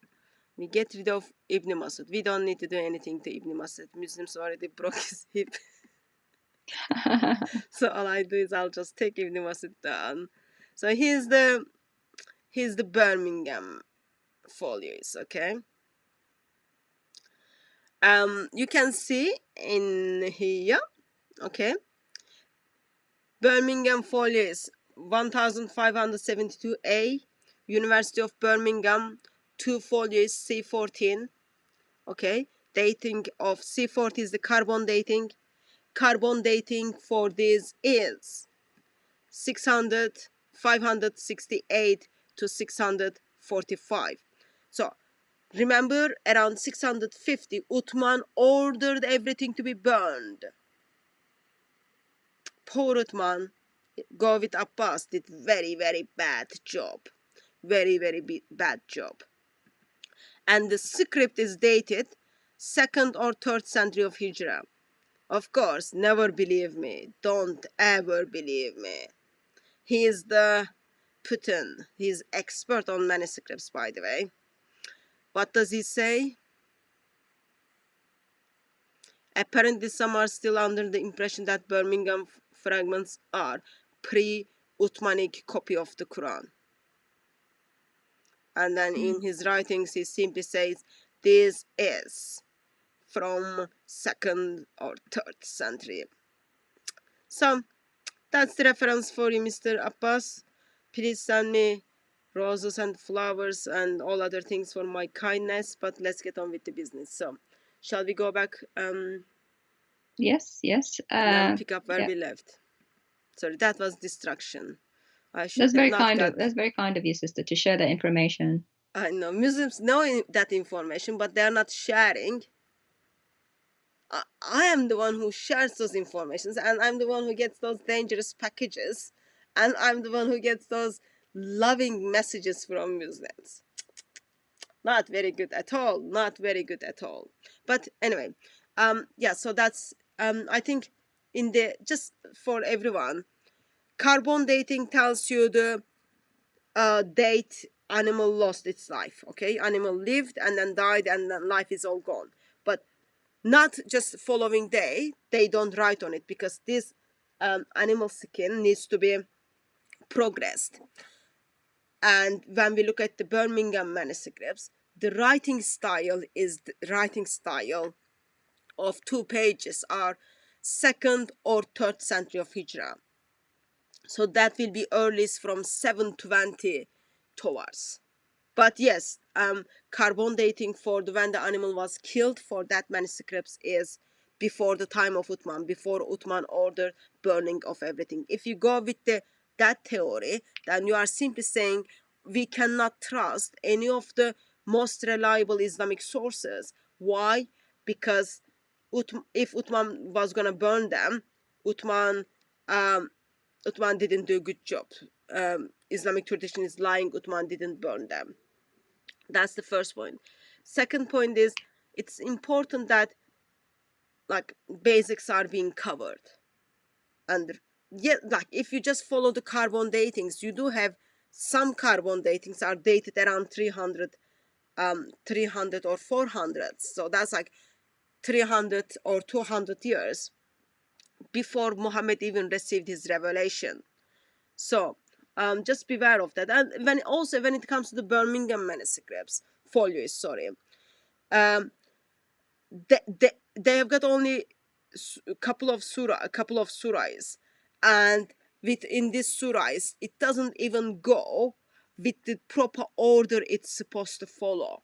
We get rid of Ibn Masud. We don't need to do anything to Ibn Masud. Muslims already broke his hip. So all I do is I'll just take Ibn Masud down. So here's the Birmingham folios, okay? You can see in here, okay? Birmingham folios 1572A, University of Birmingham, 2 folios C14, okay? Dating of C40 is the carbon dating. Carbon dating for this is 568 to 645. So remember, around 650, Uthman ordered everything to be burned. Poor Uthman, go with Abbas, did very, very bad job. Very, very bad job. And the script is dated 2nd or 3rd century of Hijrah. Of course, never believe me. Don't ever believe me. He is the Putin. He's expert on manuscripts, by the way. What does he say? Apparently, some are still under the impression that Birmingham fragments are pre-Uthmanic copy of the Quran. And then in his writings, he simply says, this is from 2nd or 3rd century. So, that's the reference for you, Mr. Abbas. Please send me roses and flowers and all other things for my kindness, but let's get on with the business. So, shall we go back? Yes. And then pick up where we left. Sorry, that was distraction. That's very kind of you, sister, to share that information. I know Muslims know that information, but they're not sharing. I am the one who shares those informations, and I'm the one who gets those dangerous packages, and I'm the one who gets those loving messages from Muslims. Not very good at all. Not very good at all. But anyway, yeah. So that's I think in the just for everyone, carbon dating tells you the date animal lost its life. Okay, animal lived and then died and then life is all gone. But not just following day. They don't write on it because this animal skin needs to be progressed. And when we look at the Birmingham manuscripts, the writing style is the writing style of 2 pages are 2nd or 3rd century of Hijrah. So that will be earliest from 720 towards. But yes, carbon dating for when the animal was killed for that manuscripts is before the time of Uthman, before Uthman ordered burning of everything. If you go with that theory, then you are simply saying we cannot trust any of the most reliable Islamic sources. Why? Because if Uthman was going to burn them, Uthman didn't do a good job. Islamic tradition is lying, Uthman didn't burn them. That's the first point. Second point is it's important that like basics are being covered. And yeah, like if you just follow the carbon datings, you do have some carbon datings are dated around 300 or 400. So that's like 300 or 200 years before Muhammad even received his revelation. So just beware of that. And when it comes to the Birmingham manuscripts, folios, sorry, they have got only a couple of surahs, and within these surahs, it doesn't even go with the proper order it's supposed to follow.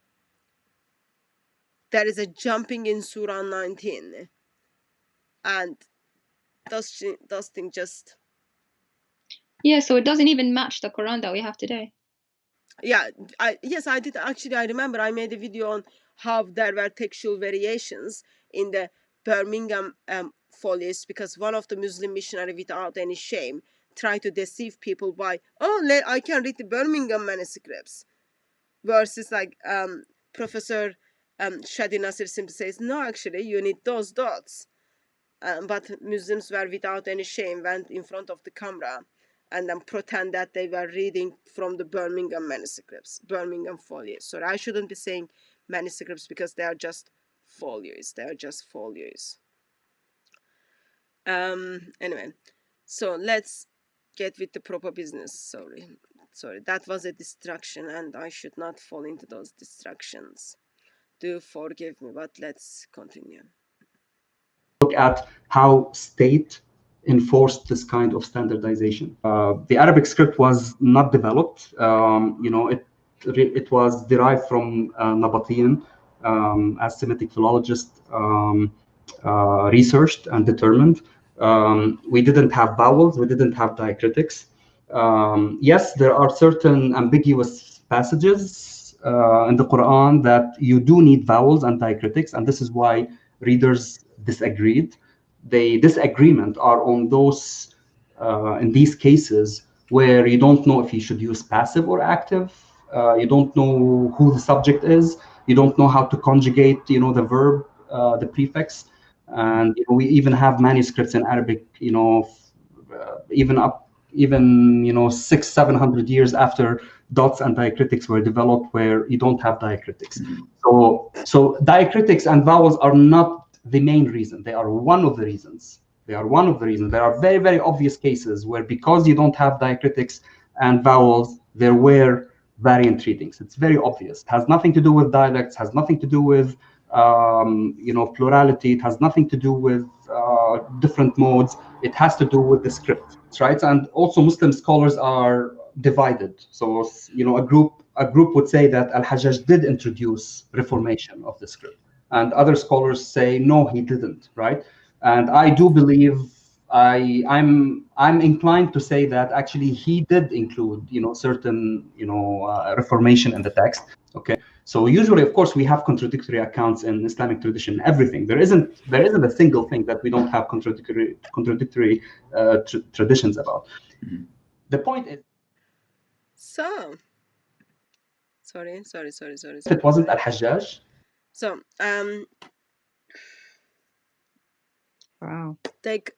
There is a jumping in Surah 19, and those things just... Yeah, so it doesn't even match the Quran that we have today. Yeah, I did actually. I remember I made a video on how there were textual variations in the Birmingham folios, because one of the Muslim missionary, without any shame, tried to deceive people by, I can read the Birmingham manuscripts, versus like Professor Shady Nasser simply says, no, actually you need those dots. But Muslims were without any shame went in front of the camera and then pretend that they were reading from the Birmingham manuscripts, Birmingham folios. So I shouldn't be saying manuscripts because they are just folios. They are just folios. Anyway, so let's get with the proper business. Sorry, that was a distraction and I should not fall into those distractions. Do forgive me, but let's continue. Look at how state enforced this kind of standardization. The Arabic script was not developed. It was derived from Nabatean, as Semitic philologists researched and determined. We didn't have vowels. We didn't have diacritics. Yes, there are certain ambiguous passages in the Quran that you do need vowels and diacritics, and this is why readers disagreed. The disagreement are on those in these cases where you don't know if you should use passive or active. You don't know who the subject is. You don't know how to conjugate, the verb, the prefix, and we even have manuscripts in Arabic, even 600-700 years after dots and diacritics were developed, where you don't have diacritics. So diacritics and vowels are not the main reason. They are one of the reasons. There are very, very obvious cases where, because you don't have diacritics and vowels, there were variant readings. It's very obvious. It has nothing to do with dialects, has nothing to do with plurality. It has nothing to do with different modes. It has to do with the script, right? And also Muslim scholars are divided. So a group would say that Al-Hajjaj did introduce reformation of the script, and other scholars say no, he didn't, right? And I do believe I'm inclined to say that actually he did include, certain, reformation in the text. Okay, so usually, of course, we have contradictory accounts in Islamic tradition. Everything there isn't a single thing that we don't have contradictory traditions about. Mm-hmm. The point is, so sorry. It wasn't Al-Hajjaj. So wow.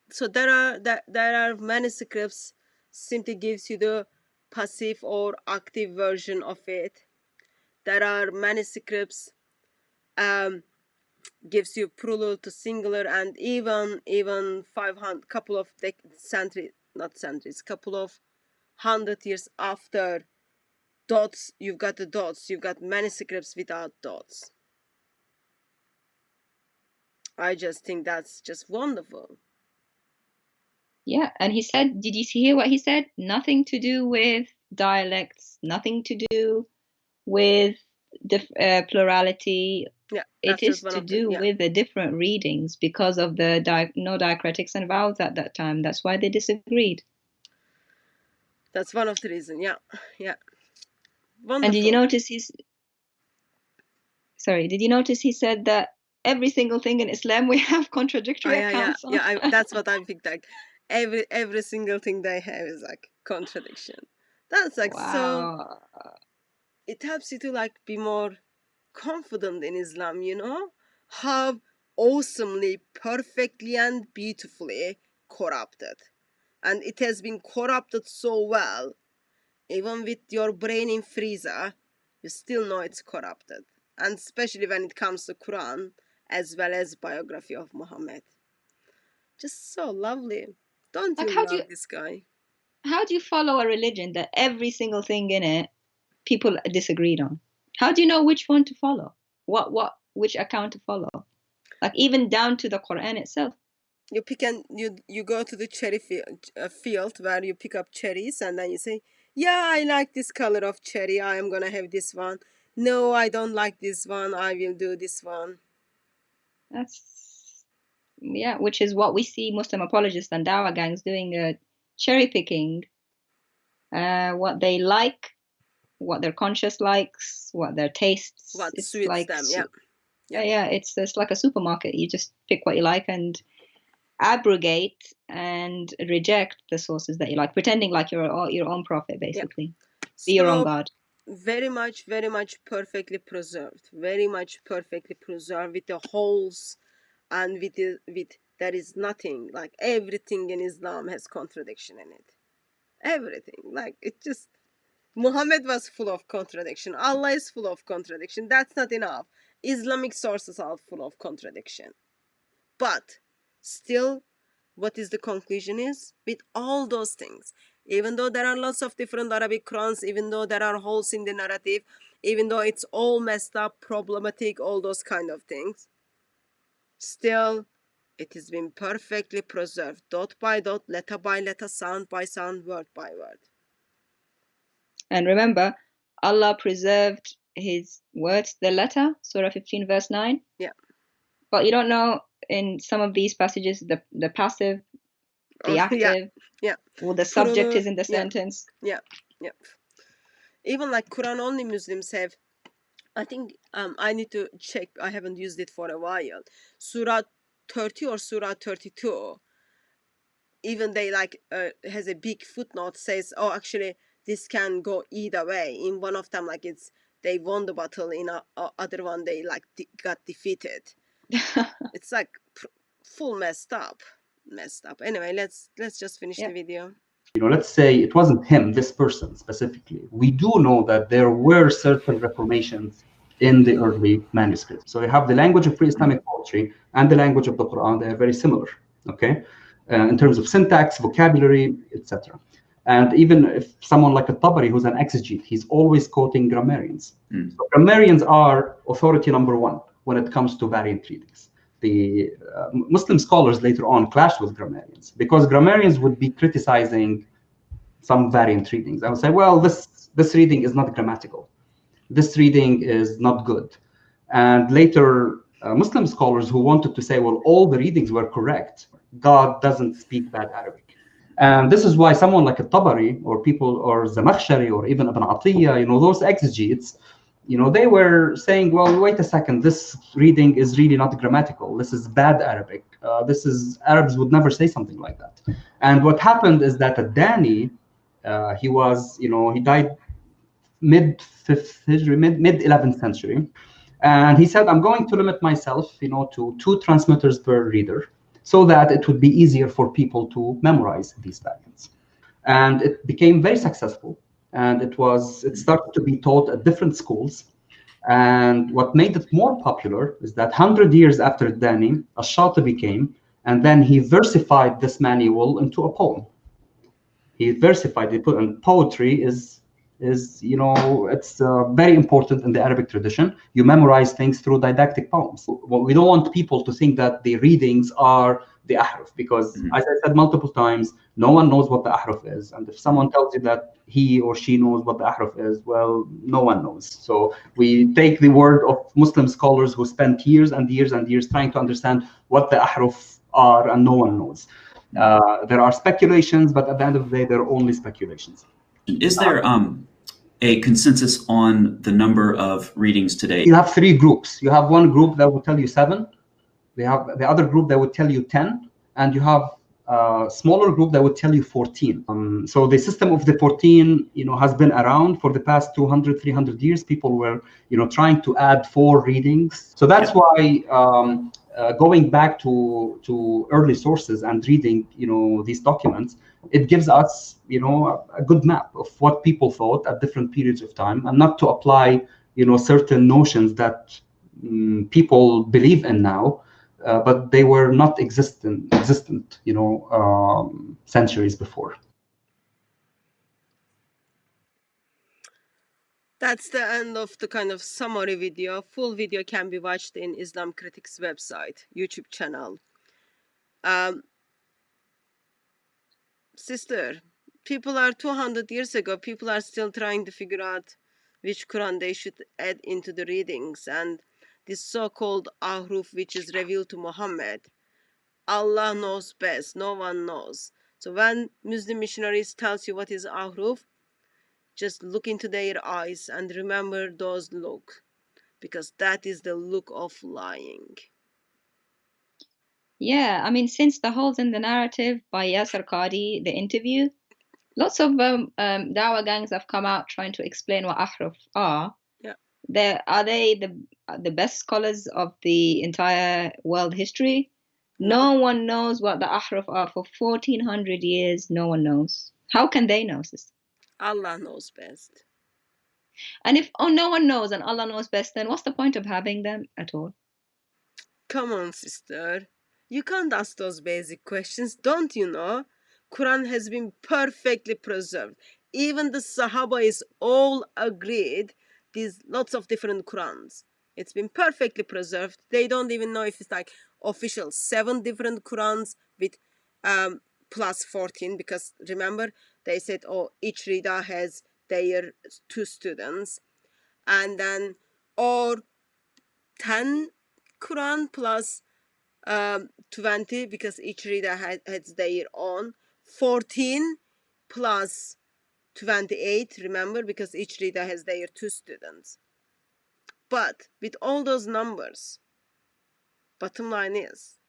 So there are manuscripts simply gives you the passive or active version of it. There are manuscripts gives you plural to singular, and even 500 couple of couple of 100 years after dots, you've got the dots. You've got manuscripts without dots. I just think that's just wonderful. Yeah, and he said, did you hear what he said? Nothing to do with dialects, nothing to do with the plurality. Yeah, it is to do with the different readings because of the no diacritics and vowels at that time. That's why they disagreed. That's one of the reasons. Yeah. Wonderful. And did you notice did you notice he said that every single thing in Islam we have contradictory accounts on? Yeah, that's what I picked. Like every single thing they have is like contradiction. That's like wow. So it helps you to like be more confident in Islam, how awesomely, perfectly and beautifully corrupted. And it has been corrupted so well, even with your brain in freezer, you still know it's corrupted. And especially when it comes to Quran, as well as biography of Muhammad. Just so lovely. Don't you love this guy? How do you follow a religion that every single thing in it people disagreed on? How do you know which one to follow? Which account to follow? Like even down to the Quran itself. You pick and you go to the cherry field where you pick up cherries, and then you say, yeah, I like this color of cherry, I am gonna have this one. No, I don't like this one, I will do this one. Which is what we see Muslim apologists and Dawah gangs doing, cherry picking what they like, what their conscience likes, what their tastes. What suits like, them, yeah. It's like a supermarket. You just pick what you like and abrogate and reject the sources that you like, pretending like you're your own prophet, basically. Be your own God. Very much perfectly preserved. Very much perfectly preserved with the holes, and with there is nothing, like everything in Islam has contradiction in it. Everything, like it just, Muhammad was full of contradiction. Allah is full of contradiction. That's not enough. Islamic sources are full of contradiction. But still, what is the conclusion is, with all those things, even though there are lots of different Arabic Qurans, even though there are holes in the narrative, even though it's all messed up, problematic, all those kind of things, still it has been perfectly preserved, dot by dot, letter by letter, sound by sound, word by word. And remember, Allah preserved his words, the letter, Surah 15 verse 9. Yeah. But you don't know, in some of these passages, the passive, the active, or the subject is in the sentence. Yeah. Even like Quran only Muslims have, I think I need to check, I haven't used it for a while, Surah 30 or Surah 32, even they like has a big footnote, says, oh, actually this can go either way. In one of them, like they won the battle, in other one they like got defeated. It's like full messed up. Anyway, let's just finish the video. Let's say it wasn't him, this person specifically. We do know that there were certain reformations in the early manuscripts. So you have the language of pre-Islamic poetry and the language of the Quran. They are very similar, okay, in terms of syntax, vocabulary, etc. And even if someone like a Tabari, who's an exegete, he's always quoting grammarians. So grammarians are authority number one when it comes to variant readings. The Muslim scholars later on clashed with grammarians because grammarians would be criticizing some variant readings. I would say, well, this reading is not grammatical. This reading is not good. And later, Muslim scholars who wanted to say, well, all the readings were correct. God doesn't speak bad Arabic. And this is why someone like Tabari or people or Zamakhshari or even Ibn Atiyah, those exegetes, they were saying, well, wait a second, this reading is really not grammatical. This is bad Arabic. Arabs would never say something like that. And what happened is that Dani, he died mid-5th Hijri, mid-11th century. And he said, I'm going to limit myself, to 2 transmitters per reader so that it would be easier for people to memorize these variants. And it became very successful. And it started to be taught at different schools. And what made it more popular is that 100 years after Dani, Ash-Shatibi came, and then he versified this manual into a poem. He versified it, and poetry is it's very important in the Arabic tradition. You memorize things through didactic poems. We don't want people to think that the readings are the ahruf, because as I said multiple times, no one knows what the ahruf is. And if someone tells you that he or she knows what the ahruf is, well, no one knows. So we take the word of Muslim scholars who spent years and years and years trying to understand what the ahruf are, and no one knows. There are speculations, but at the end of the day, they're only speculations. Is there a consensus on the number of readings today? You have 3 groups. You have one group that will tell you 7. We have the other group that would tell you 10, and you have a smaller group that would tell you 14. So the system of the 14, has been around for the past 200, 300 years. People were, trying to add 4 readings. So that's why going back to early sources and reading, these documents, it gives us, a good map of what people thought at different periods of time, and not to apply, certain notions that people believe in now, but they were not existent, centuries before. That's the end of the kind of summary video. Full video can be watched in Islam Critics website, YouTube channel. Sister, people are 200 years ago, people are still trying to figure out which Quran they should add into the readings. And this so-called ahruf, which is revealed to Muhammad, Allah knows best, no one knows. So when Muslim missionaries tells you what is ahruf, just look into their eyes and remember those look, because that is the look of lying. Yeah, I mean, since the Holes in the Narrative by Yasser Qadi, the interview, lots of dawah gangs have come out trying to explain what ahruf are. Yeah. Are they the best scholars of the entire world history? No one knows what the ahruf are. For 1400 years, no one knows. How can they know, sister? Allah knows best. And if no one knows and Allah knows best, then what's the point of having them at all? Come on, sister. You can't ask those basic questions. Don't you know? Quran has been perfectly preserved. Even the Sahaba is all agreed. There's lots of different Qurans. It's been perfectly preserved. They don't even know if it's like official 7 different Qurans with plus 14, because remember they said, oh, each Rida has their 2 students, and then or 10 Quran plus 20, because each reader has their own, 14 plus 28, remember, because each reader has their 2 students. But with all those numbers, bottom line is,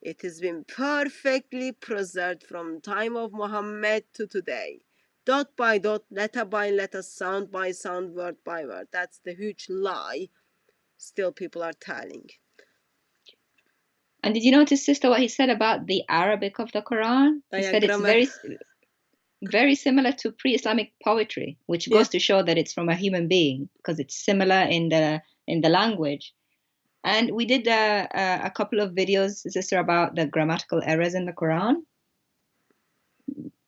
it has been perfectly preserved from time of Muhammad to today. Dot by dot, letter by letter, sound by sound, word by word. That's the huge lie still people are telling. And did you notice, sister, what he said about the Arabic of the Quran? He said it's very similar to pre-Islamic poetry, which goes to show that it's from a human being, because it's similar in the language. And we did a couple of videos, sister, about the grammatical errors in the Quran.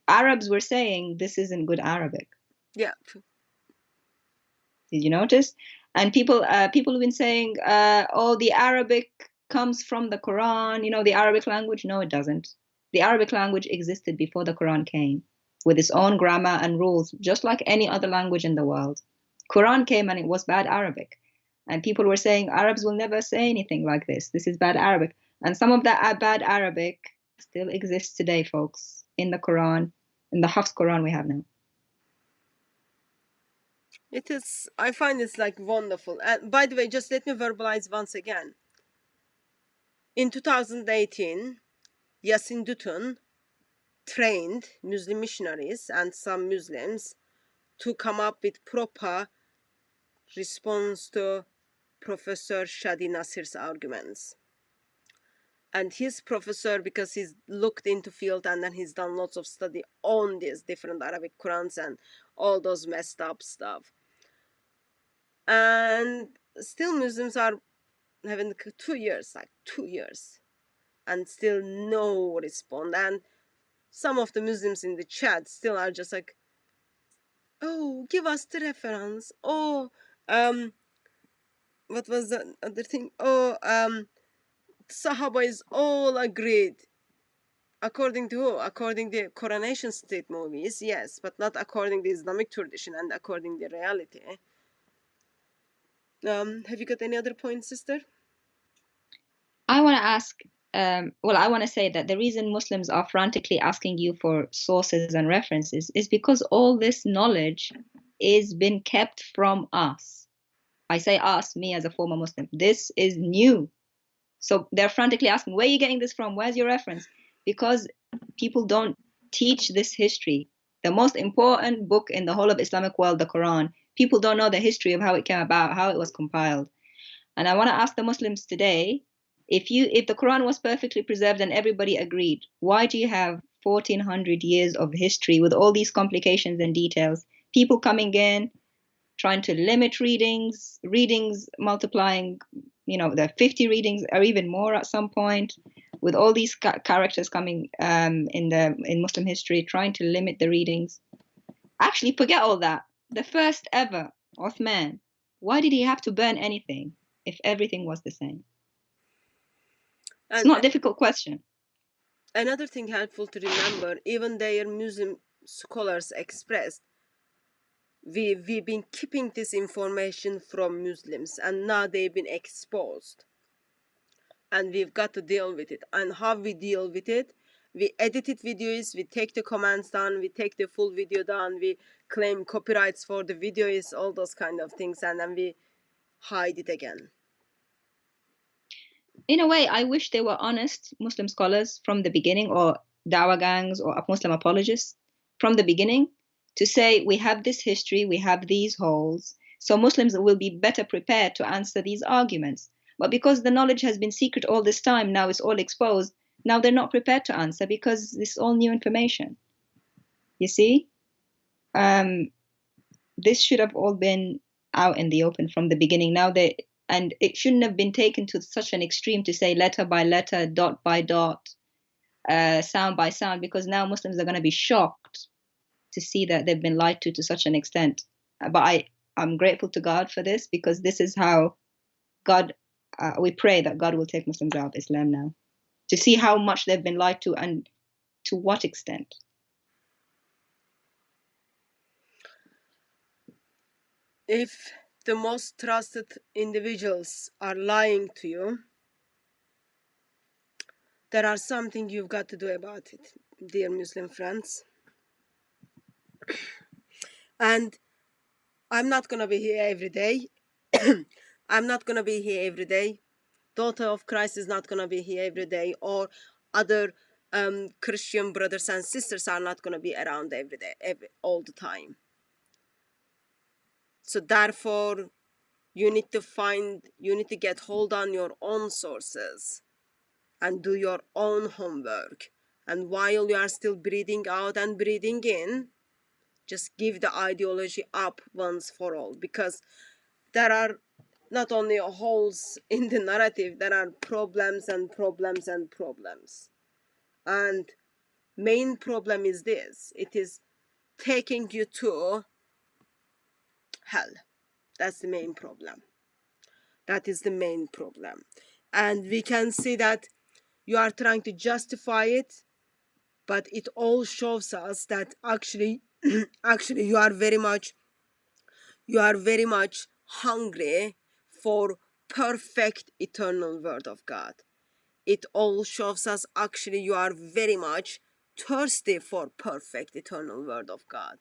Arabs were saying this isn't good Arabic. Yeah. Did you notice? And people have been saying, oh, the Arabic comes from the Quran, the Arabic language. No, it doesn't. The Arabic language existed before the Quran came, with its own grammar and rules, just like any other language in the world. Quran came and it was bad Arabic. And people were saying Arabs will never say anything like this. This is bad Arabic. And some of that bad Arabic still exists today, folks, in the Quran, in the Hafs Quran we have now. It is, I find it's like wonderful. And by the way, just let me verbalize once again. In 2018, Yasin Dutun trained Muslim missionaries and some Muslims to come up with proper response to Professor Shady Nasser's arguments. And his professor, because he's looked into field and then he's done lots of study on these different Arabic Qurans and all those messed up stuff. And still Muslims are having 2 years, like 2 years, and still no response. And some of the Muslims in the chat still are just like, oh, give us the reference. Oh, what was the other thing? Oh, Sahaba is all agreed. According to who? According to the Coronation Street movies, yes, but not according to the Islamic tradition and according to the reality. Have you got any other points, sister? I want to ask, well, I want to say that the reason Muslims are frantically asking you for sources and references is because all this knowledge is been kept from us. I say us, me as a former Muslim. This is new. So they're frantically asking, where are you getting this from? Where's your reference? Because people don't teach this history. The most important book in the whole of Islamic world, the Quran, people don't know the history of how it came about, how it was compiled. And I want to ask the Muslims today, if the Quran was perfectly preserved and everybody agreed, why do you have 1400 years of history with all these complications and details? People coming in, trying to limit readings multiplying, the 50 readings or even more at some point, with all these characters coming in Muslim history, trying to limit the readings. Actually, forget all that. The first ever Uthman, why did he have to burn anything if everything was the same? It's not a difficult question. Another thing helpful to remember, even their Muslim scholars expressed, we've been keeping this information from Muslims and now they've been exposed. And we've got to deal with it. And how we deal with it? We edited videos, we take the commands down, we take the full video down, we claim copyrights for the videos, all those kind of things, and then we hide it again. In a way, I wish they were honest Muslim scholars from the beginning, or dawah gangs or Muslim apologists from the beginning, to say we have this history, we have these holes, so Muslims will be better prepared to answer these arguments. But because the knowledge has been secret all this time, now it's all exposed, now they're not prepared to answer because this is all new information. You see? This should have all been out in the open from the beginning. And it shouldn't have been taken to such an extreme to say letter by letter, dot by dot, sound by sound, because now Muslims are going to be shocked to see that they've been lied to such an extent. But I'm grateful to God for this, because this is how God, we pray that God will take Muslims out of Islam now, to see how much they've been lied to and to what extent. If the most trusted individuals are lying to you, there are something you've got to do about it, dear Muslim friends. And I'm not going to be here every day. I'm not going to be here every day. Daughter of Christ is not going to be here every day, or other Christian brothers and sisters are not going to be around every day, all the time. So therefore, you need to get hold on your own sources and do your own homework. And while you are still breathing out and breathing in, just give the ideology up once for all, because there are not only holes in the narrative, there are problems and problems and problems. And main problem is this: it is taking you to hell. That's the main problem. That is the main problem. And we can see that you are trying to justify it, but it all shows us that actually you are very much hungry for perfect eternal word of God. It all shows us actually you are very much thirsty for perfect eternal word of God.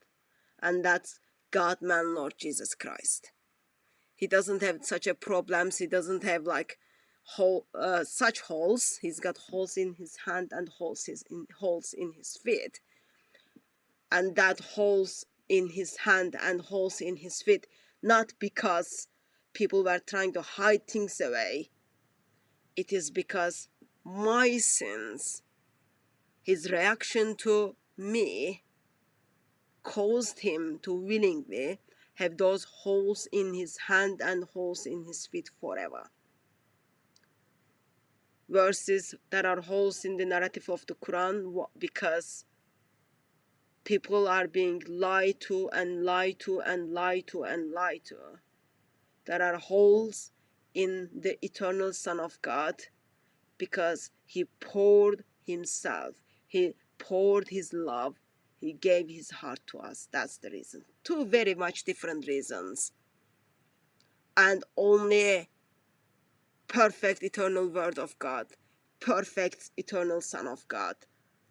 And that's God, man, Lord Jesus Christ. He doesn't have such a problems. He doesn't have like such holes. He's got holes in his hand and holes in his feet. And that holes in his hand and holes in his feet, not because people were trying to hide things away. It is because my sins, his reaction to me, caused him to willingly have those holes in his hand and holes in his feet forever. Verses that are holes in the narrative of the Quran because people are being lied to and lied to and lied to and lied to. There are holes in the eternal Son of God because he poured himself, he poured his love, he gave his heart to us. That's the reason. Two very much different reasons. And only perfect eternal word of God, perfect eternal Son of God,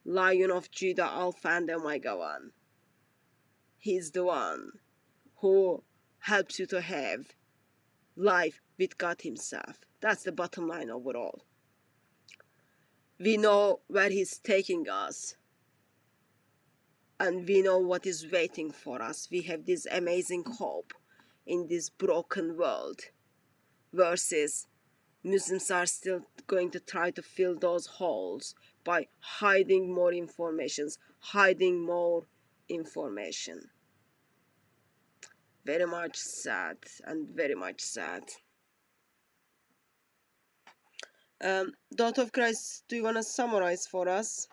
Lion of Judah, Alpha and Omega one. He's the one who helps you to have life with God himself. That's the bottom line overall. We know where he's taking us, and we know what is waiting for us. We have this amazing hope in this broken world, versus Muslims are still going to try to fill those holes by hiding more information. Very much sad and very much sad. Daughter of Christ, do you want to summarize for us?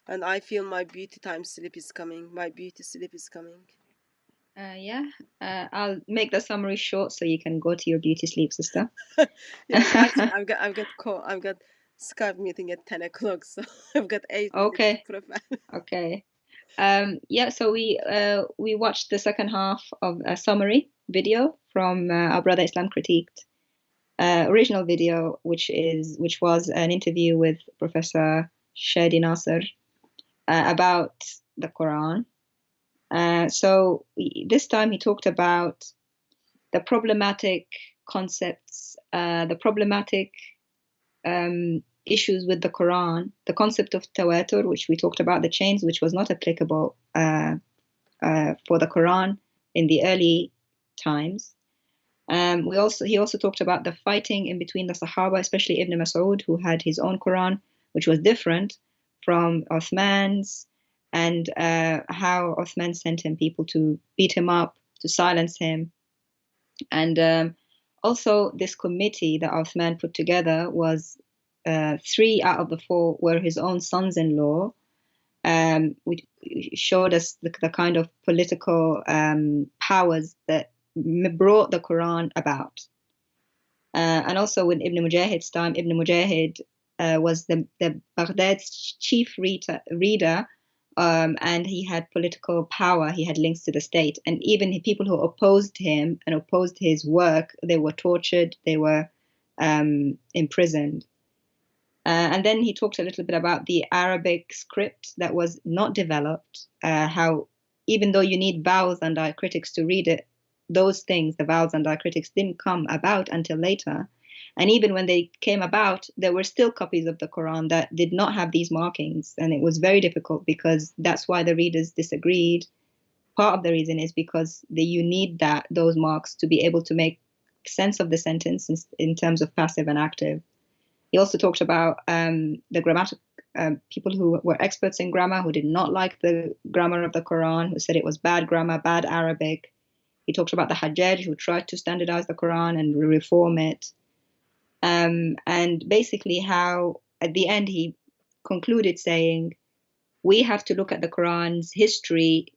And I feel my beauty time sleep is coming. My beauty sleep is coming. Yeah, I'll make the summary short so you can go to your beauty sleep, sister. Yeah, actually, I've got Skype meeting at 10 o'clock, so I've got 8 minutes to prepare. Okay. Yeah, so we watched the second half of a summary video from our brother Islam Critiqued original video, which was an interview with Professor Shady Nasser about the Quran. So this time he talked about the problematic concepts, the problematic issues with the Quran, the concept of tawatur, which we talked about, the chains, which was not applicable for the Quran in the early times. He also talked about the fighting in between the Sahaba, especially Ibn Mas'ud, who had his own Quran, which was different from Uthman's, and how Uthman sent him people to beat him up, to silence him. And also this committee that Uthman put together was 3 out of the 4 were his own sons-in-law, which showed us the kind of political powers that brought the Quran about. And also with Ibn Mujahid's time, Ibn Mujahid was the Baghdad's chief reader, and he had political power. He had links to the state. And even people who opposed him and opposed his work, they were tortured, they were imprisoned. And then he talked a little bit about the Arabic script that was not developed, how even though you need vowels and diacritics to read it, those things, the vowels and diacritics, didn't come about until later. And even when they came about, there were still copies of the Quran that did not have these markings. And it was very difficult because that's why the readers disagreed. Part of the reason is because you need those marks to be able to make sense of the sentence in terms of passive and active. He also talked about the grammatic people who were experts in grammar, who did not like the grammar of the Quran, who said it was bad grammar, bad Arabic. He talked about the Hajjaj, who tried to standardize the Quran and reform it. And basically how, at the end, he concluded saying, we have to look at the Quran's history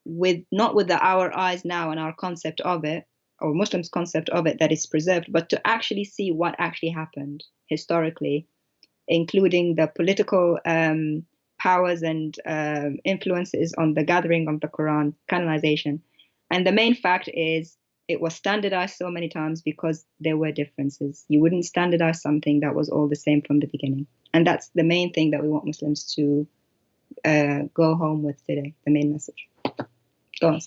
not with our eyes now and our concept of it, or Muslims' concept of it that is preserved, but to actually see what actually happened historically, including the political powers and influences on the gathering of the Quran, canonization. And the main fact is it was standardized so many times because there were differences. You wouldn't standardize something that was all the same from the beginning. And that's the main thing that we want Muslims to go home with today, the main message. Go on.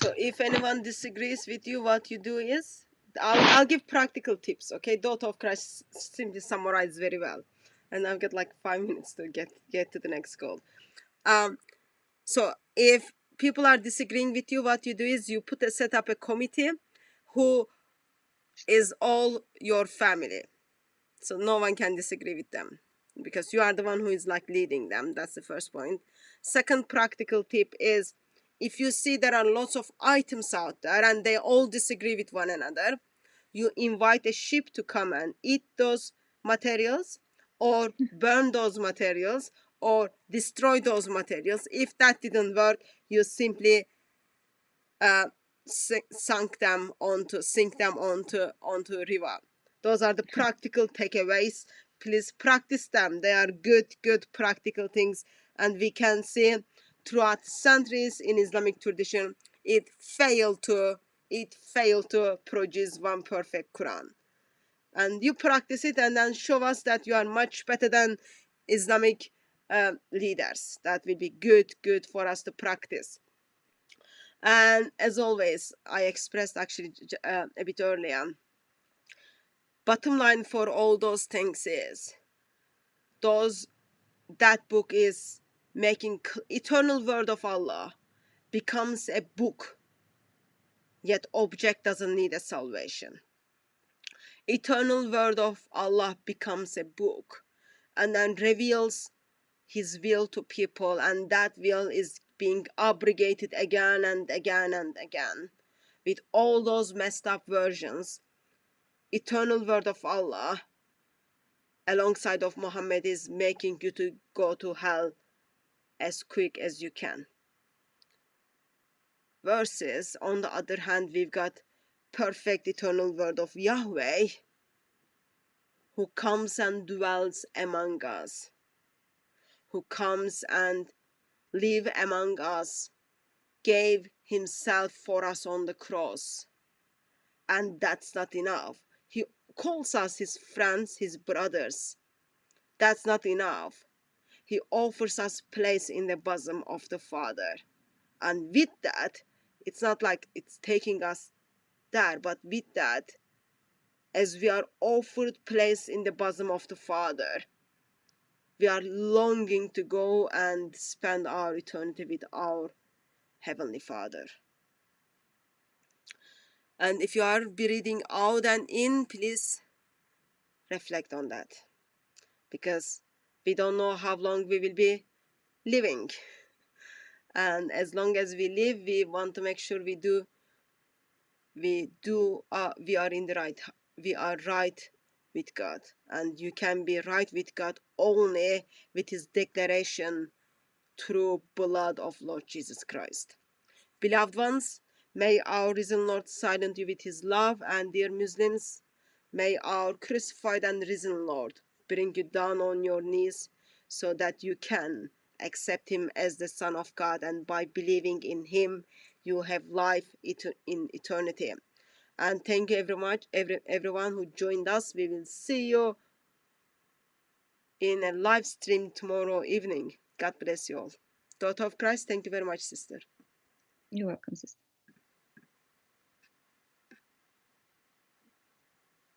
So if anyone disagrees with you, what you do is, I'll give practical tips, okay? Daughter of Christ simply summarized very well. And I've got like 5 minutes to get to the next goal. So if people are disagreeing with you, what you do is you set up a committee who is all your family. So no one can disagree with them because you are the one who is like leading them. That's the first point. Second practical tip is, if you see there are lots of items out there and they all disagree with one another, you invite a sheep to come and eat those materials or burn those materials or destroy those materials. If that didn't work, you simply sink them onto a river. Those are the practical takeaways. Please practice them. They are good practical things, and we can see throughout centuries in Islamic tradition it failed to produce one perfect Quran. And you practice it and then show us that you are much better than Islamic leaders. That will be good for us to practice. And as always, I expressed actually a bit earlier, bottom line for all those things is, that book is making eternal word of Allah becomes a book, yet object doesn't need a salvation. Eternal word of Allah becomes a book and then reveals his will to people, and that will is being abrogated again and again and again. With all those messed up versions, eternal word of Allah alongside of Muhammad is making you to go to hell as quick as you can. Versus, on the other hand, we've got perfect eternal word of Yahweh, who comes and dwells among us, who comes and live among us, gave himself for us on the cross. And that's not enough. He calls us his friends, his brothers. That's not enough. He offers us place in the bosom of the Father. And with that, it's not like it's taking us there, but with that, as we are offered place in the bosom of the Father, we are longing to go and spend our eternity with our Heavenly Father. And if you are breathing out and in, please reflect on that, because we don't know how long we will be living. And as long as we live, we want to make sure we are right with God. And you can be right with God only with his declaration through blood of Lord Jesus Christ. Beloved ones, may our risen Lord silence you with his love, and dear Muslims, may our crucified and risen Lord bring you down on your knees so that you can accept him as the Son of God, and by believing in him, you have life in eternity. And thank you very much, everyone who joined us. We will see you in a live stream tomorrow evening. God bless you all. Daughter of Christ, thank you very much, sister. You're welcome, sister.